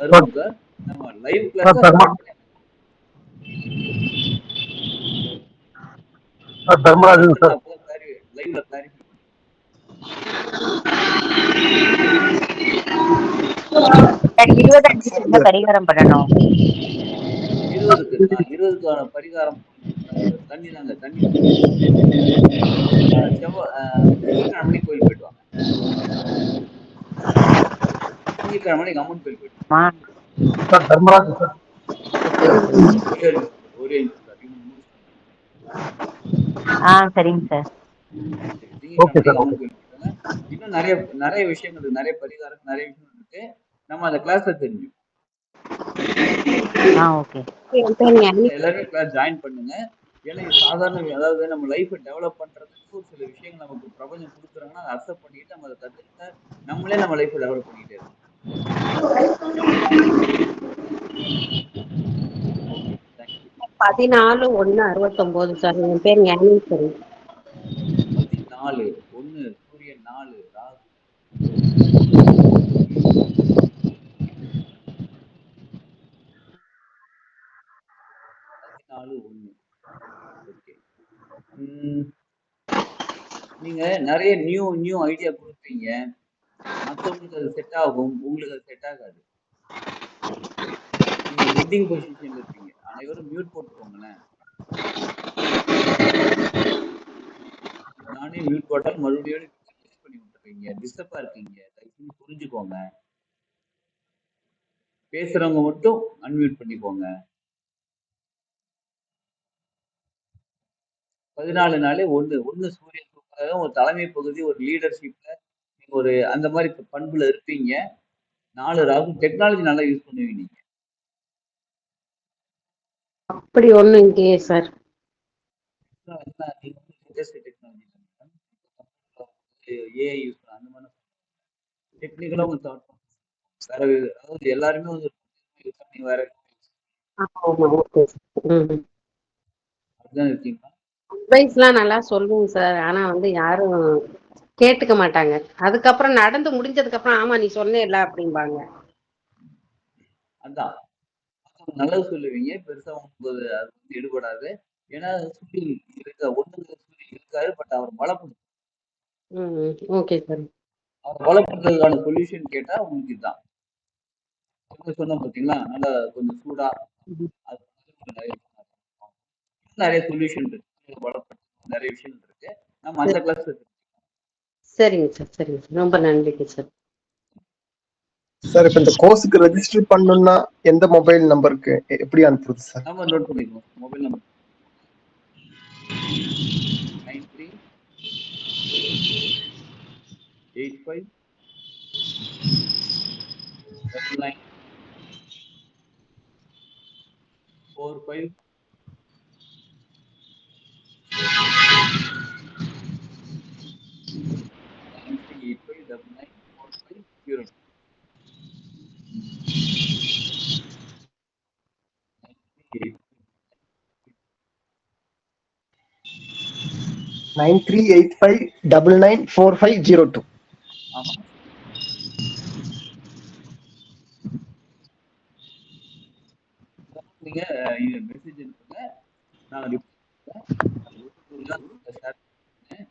Speaker 1: தருவோம் சார். நம்ம லைவ் கிளாஸ்
Speaker 10: தர்மராஜன் சார்.
Speaker 1: லைவ்ல கிளாரிஃபை
Speaker 6: பரிகாரம் பண்ணணும்.
Speaker 1: 20க்கான பரிகாரம் தண்ணி தாங்க. தண்ணி திங்கட்கிழமை கோயில் போயிட்டு வாங்க. திங்கட்கிழமை அம்மன் கோயில் போயிட்டு வாங்க.
Speaker 10: தர்மராஜன் சார்.
Speaker 1: ஒரே
Speaker 6: சரிங்க சார்.
Speaker 1: இன்னும் நிறைய விஷயங்கள், நிறைய பரிகாரம், நிறைய விஷயம் இருக்கு. நம்ம அந்த கிளாஸ்ல தெரியும். எல்லாருமே கிளாஸ் ஜாயின் பண்ணுங்க. ஏன்னா இது சாதாரண, அதாவது நம்ம லைஃப் டெவலப் பண்றதுக்கு ஒரு சில விஷயங்கள் நமக்கு பிரபஞ்சம் கொடுக்குறாங்கன்னா அதை அக்செப்ட் பண்ணிட்டு நம்ம அதை கத்துக்கிட்டு நம்மளே நம்ம லைஃப் டெவலப் பண்ணிட்டே இருக்கோம்.
Speaker 6: 14/1/69 சார். என் பேர் ஞானேஸ்வரி.
Speaker 1: 14/1 சூரியன் 4 ராகு 14/1. ஓகே. நீங்க நிறைய நியூ ஐடியா கொடுப்பீங்க, மற்றவங்களுக்கு அது செட் ஆகும், உங்களுக்கு அது செட் ஆகாது. நீங்க ஹெட்டிங் பொசிஷன்ல இருப்பீங்க. அனைவரும் மியூட் போட்டுக்கோங்களேன். நானே மியூட் போட்டால் மறுபடியும் பண்ணி விட்டுறீங்க, டிஸ்டர்பா இருக்கீங்க. புரிஞ்சுக்கோங்க. பேசுறவங்க மட்டும் அன்மியூட் பண்ணிக்கோங்க. 14 நாளே 1 சூரியன் சூப்பராக ஒரு தலைமை பகுதி, ஒரு லீடர்ஷிப்ல ஒரு அந்த மாதிரி பண்புல இருப்பீங்க. 4 ராகு டெக்னாலஜி நல்லா யூஸ் பண்ணுவீங்க நீங்க.
Speaker 6: அப்படி ஒண்ணு இல்லையே சார்.
Speaker 1: ஏஐ யூஸ் பண்ண அந்த மாதிரி டெக்னிக்கலா உங்க தாட் வேற, அதாவது எல்லாருமே வந்து வேற அப்படிதான் இருக்கீங்களா?
Speaker 12: அட்வைஸ்லாம் நல்லா சொல்லுங்க சார். ஆனா வந்து யாரும் கேட்டுக்க மாட்டாங்க. அதுக்கப்புறம் நடந்து முடிஞ்சதுக்கு அப்புறம் ஆமா நீ சொன்னேல்ல அப்படிம்பாங்க.
Speaker 1: அதான் நல்லது சொல்லுவீங்க, பெருசா உங்களுக்கு அது வந்து ஈடுபடாது. ஏன்னா சூரியன் இருக்க ஒண்ணுங்கிற சூரியன் இருக்காரு, பட் அவர் பலப்படுத்தும்.
Speaker 12: Okay sir.
Speaker 1: அவர் பலப்படுத்துறதுக்கான சொல்யூஷன் கேட்டா உங்களுக்கு இதுதான். சொன்னோம் பார்த்தீங்களா, நல்லா கொஞ்சம் சூடா அது நிறைய நிறைய சொல்யூஷன் இருக்கு, பலப்படுத்த நிறைய விஷயங்கள் இருக்கு. நம்ம அந்த கிளாஸ்
Speaker 12: சரிங்க சார், சரிங்க சார். ரொம்ப நன்றிங்க சார்.
Speaker 11: சார் இப்ப இந்த கோர்ஸுக்கு ரெஜிஸ்டர் பண்ணணும்னா எந்த மொபைல் நம்பருக்கு எப்படி அனுப்புறது சார்?
Speaker 1: நம்பர் நோட் பண்ணிக்கணும். Mobile number 93 85 99 45 9385994502.
Speaker 11: 9385994502.
Speaker 1: ஆமா. நீங்க மெசேஜ் அனுப்புங்க, நான் ஷேர் பண்ணேன்.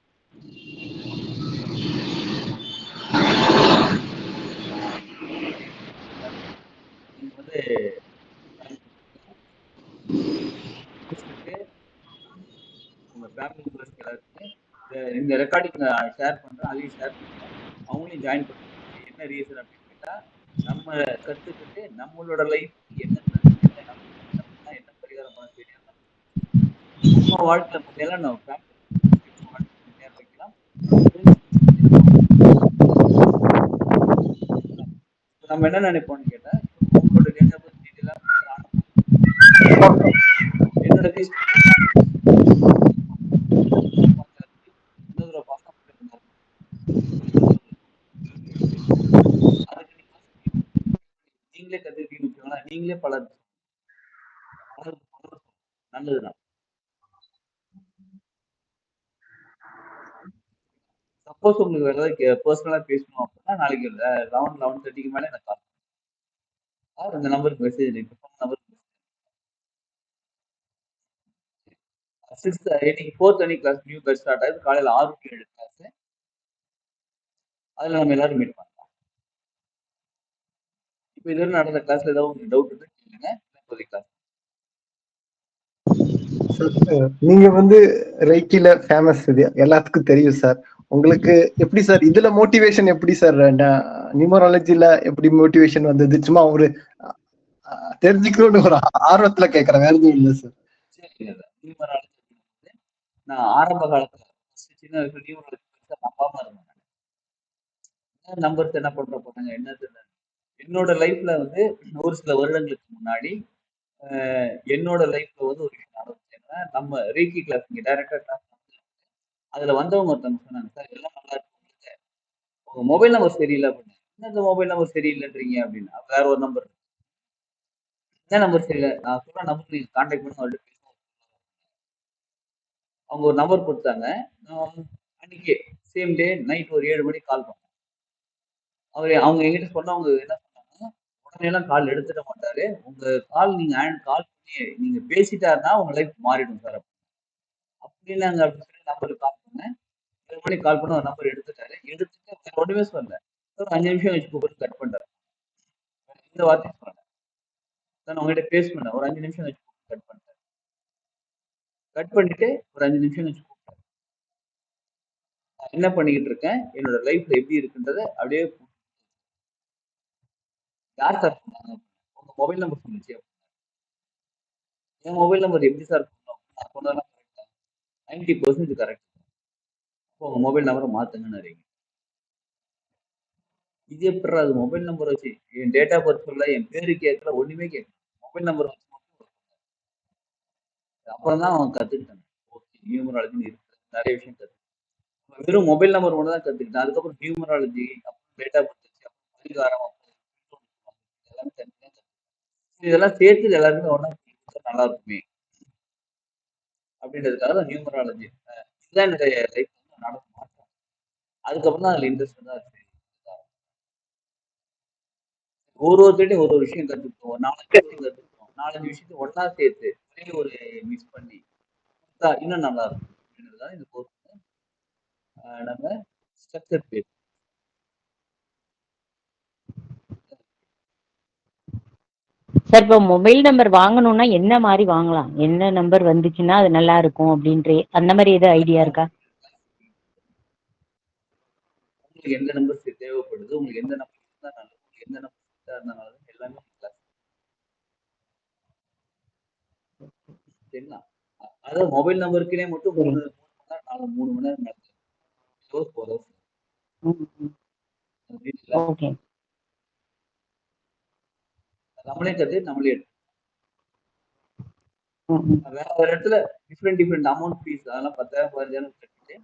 Speaker 1: நீங்க வந்து உங்க ஃபேமிலி மெம்பர்ஸ்க்கு எல்லாருக்குமே இந்த ரெக்கார்டிங் ஷேர் பண்றேன், அதையும் ஷேர் பண்ணுங்க. அவங்களையும் ஜாயின் பண்ணுங்க. என்ன ரீசன் அப்படின்னு கேட்டா, நம்ம கத்துக்கிட்டு நம்மளோட லைஃப் என்ன பிரச்சனை, நம்ம என்ன பரிகாரம் பண்ண தெரியாது, நம்ம வாழ்க்கை முன்னேற நம்ம ஃபேமிலி வாழ்க்கை முன்னேற வைக்கலாம். நம்ம என்ன நினைப்போம்னு கேட்டா, உங்களோட டேட் ஆஃப் பர்த் டீட்டெயிலாம் என்னோட நீங்களே கத்துக்கிட்டீங்கன்னா நீங்களே பல நல்லதுதான். சப்போஸ் உங்களுக்கு ஏதாவது பர்சனலா பேசணும் அப்படின்னா நாளைக்கு 11:30க்கு மேல எனக்கு கால் இந்த நம்பருக்கு மெசேஜ் நம்பருக்கு 4th அன்னைக்கு கிளாஸ் நியூ பேட்ச் ஸ்டார்ட் ஆகுது. காலையில 6 to 7 கிளாஸ். அதுல நம்ம எல்லாரும் மீட் பண்ணலாம். இப்போ இதுவரை நடந்த கிளாஸ்ல ஏதாவது உங்களுக்கு டவுட் இருந்தா கேளுங்க. இப்போதைக்கு
Speaker 11: நீங்க வந்து ரைக்கில ஃபேமஸ், இது எல்லாத்துக்கும் தெரியும் சார். உங்களுக்கு எப்படி சார் இதுல மோட்டிவேஷன் எப்படி சார்? நியூமராலஜில எப்படி மோட்டிவேஷன் வந்தது? சும்மா ஒரு தெரிஞ்சுக்கணும்னு ஒரு ஆர்வத்துல கேட்கறேன், வேற எதுவும் இல்லை சார்.
Speaker 1: நான் ஆரம்ப காலத்துல சின்ன வயசுல நியூமராலஜி நம்பாம இருந்தேன். நம்பர்ஸ் என்ன பண்ற போறாங்க என்ன தெரியல. என்னோட லைஃப்ல வந்து ஒரு சில வருடங்களுக்கு முன்னாடி என்னோட லைஃப்ல வந்து ஒரு விஷயம் நடந்துச்சுன்னா, நம்ம ரேக்கி கிளாஸ் இங்க டைரக்டா கிளாஸ் அதுல வந்தவங்க ஒருத்தவங்க சொன்னாங்க, சார் எல்லாம் நல்லா இருக்கு, உங்க மொபைல் நம்பர் சரியில்லை அப்படின்னு. என்ன மொபைல் நம்பர் சரியில்லைன்றீங்க அப்படின்னா, வேற ஒரு நம்பர். என்ன நம்பர் சரியில்லை? நான் சொல்ற நம்பர் நீங்க கான்டாக்ட் பண்ணி அவர்கிட்ட பேசணும். அவங்க ஒரு நம்பர் கொடுத்தாங்க. அன்னைக்கு சேம் டே நைட் ஒரு 7 மணிக்கு கால் பண்ணேன். அவங்க எங்கிட்ட சொன்னவங்க என்ன சொன்னாங்க, உடனே எல்லாம் கால் எடுத்துட மாட்டாரு, உங்க கால் நீங்க கால் பண்ணி நீங்க பேசிட்டாருன்னா உங்க லைஃப் மாறிடும் சார் அப்படின்னாங்க. அப்படின்னு சொல்லி நம்பருக்கு கால் பண்ணேன். 7 மணிக்கு கால் பண்ண ஒரு நம்பர் எடுத்துட்டாரு. எடுத்துட்டு ஒண்ணுமே சொல்லல, ஒரு 5 நிமிஷம் வச்சு கூப்பிட்டு கட் பண்ணிட்டாரு. இந்த வார்த்தை சொன்னேன், நான் உங்ககிட்ட பேசணும், ஒரு 5 நிமிஷம் வச்சு கட் பண்ணிட்டாரு. கட் பண்ணிட்டு ஒரு 5 நிமிஷம் வச்சு கூப்பிட்டாரு. நான் என்ன பண்ணிக்கிட்டு இருக்கேன், என்னோட லைஃப்ல எப்படி இருக்குன்றத அப்படியே யார் சார் சொன்னாங்க, உங்க மொபைல் நம்பர் சொல்லிச்சு. என் மொபைல் நம்பர் எப்படி சார் சொன்னோம், நான் சொன்னதெல்லாம் கரெக்டா? 90% கரெக்ட். உங்க மொபைல் நம்பரை மாத்துங்கன்னு. இது எப்படி அது மொபைல் நம்பர் வச்சு என் டேட் ஆஃப் பர்த் சொல்ல, என் பேரு கேட்கல, ஒண்ணுமே கேட்கல, மொபைல் நம்பர் வச்சு அப்புறம் தான் அவன் கத்துக்கிட்டாங்க. ஓகே நியூமராலஜி இருக்கு, நிறைய விஷயம் கத்துக்கிட்டேன். வெறும் மொபைல் நம்பர் மட்டும் தான் கத்துக்கிட்டேன். அதுக்கப்புறம் நியூமராலஜி, அப்புறம் டேட் ஆஃப் பர்த் வச்சு பரிகாரம் இதெல்லாம் சேர்த்து எல்லாருமே ஒண்ணா நல்லா இருக்குமே. அப்படின்றதுக்காக தான் நியூமராலஜி. இதுதான் என்னுடைய லைஃப் நடந்த மாற்றம். அதுக்கப்புறம் தான் அதில் இன்ட்ரெஸ்ட் தான் இருக்கு. ஒருத்தர்கிட்டையும் ஒரு விஷயம் கற்றுக்கிட்டோம், 4 விஷயம் கற்றுக்கிட்டோம், 4-5 விஷயத்தை ஒன்றா சேர்த்து ஒரே ஒரு மிக்ஸ் பண்ணி இன்னும் நல்லா இருக்கும் அப்படின்றது தான் இந்த கோர்ஸ் நம்ம ஸ்ட்ரக்சர் பேஸ்.
Speaker 13: சார் இப்போ மொபைல் நம்பர் வாங்கணும்னா என்ன மாதிரி வாங்கலாம்? என்ன நம்பர் வந்துச்சுன்னா அது நல்லா இருக்கும் அப்படின்ற அந்த மாதிரி ஏதாவது ஐடியா இருக்கா?
Speaker 1: உங்களுக்கு எந்த நம்பர் தேவைப்படுது, உங்களுக்கு எந்த நம்பர் இருந்தா நல்லது, உங்களுக்கு எந்த நம்பர் இருந்தா நல்லது, எல்லாமே சரிங்களா? அதாவது மொபைல் நம்பருக்குனே மட்டும் 3 மணி நேரம் 3 மணி நேரம் நடத்தும் போதும்.
Speaker 13: ஓகே.
Speaker 1: நம்மளே கத்து நம்மளே வேற ஒரு இடத்துல டிஃப்ரெண்ட் அமௌண்ட் ஃபீஸ் அதெல்லாம் 10,000 15,000 கட்டிட்டு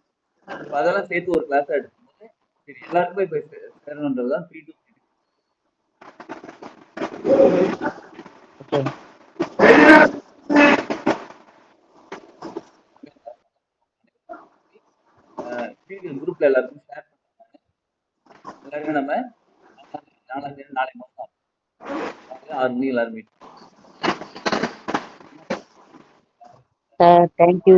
Speaker 1: அதெல்லாம் சேர்த்து ஒரு கிளாஸ் எடுக்கும்போது சரி எல்லாருக்குமே போய் சேரணுன்றதுதான் 3 to 3 குரூப்ல எல்லாருக்கும் ஷேர் பண்ணுறாங்க. எல்லாருமே நம்ம நாளை மாதம் 6 மணி எல்லாரும் meet
Speaker 13: sir thank you.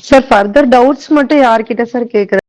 Speaker 2: Sir further doubts மட்டும் யார்கிட்ட சார் கேக்குறது?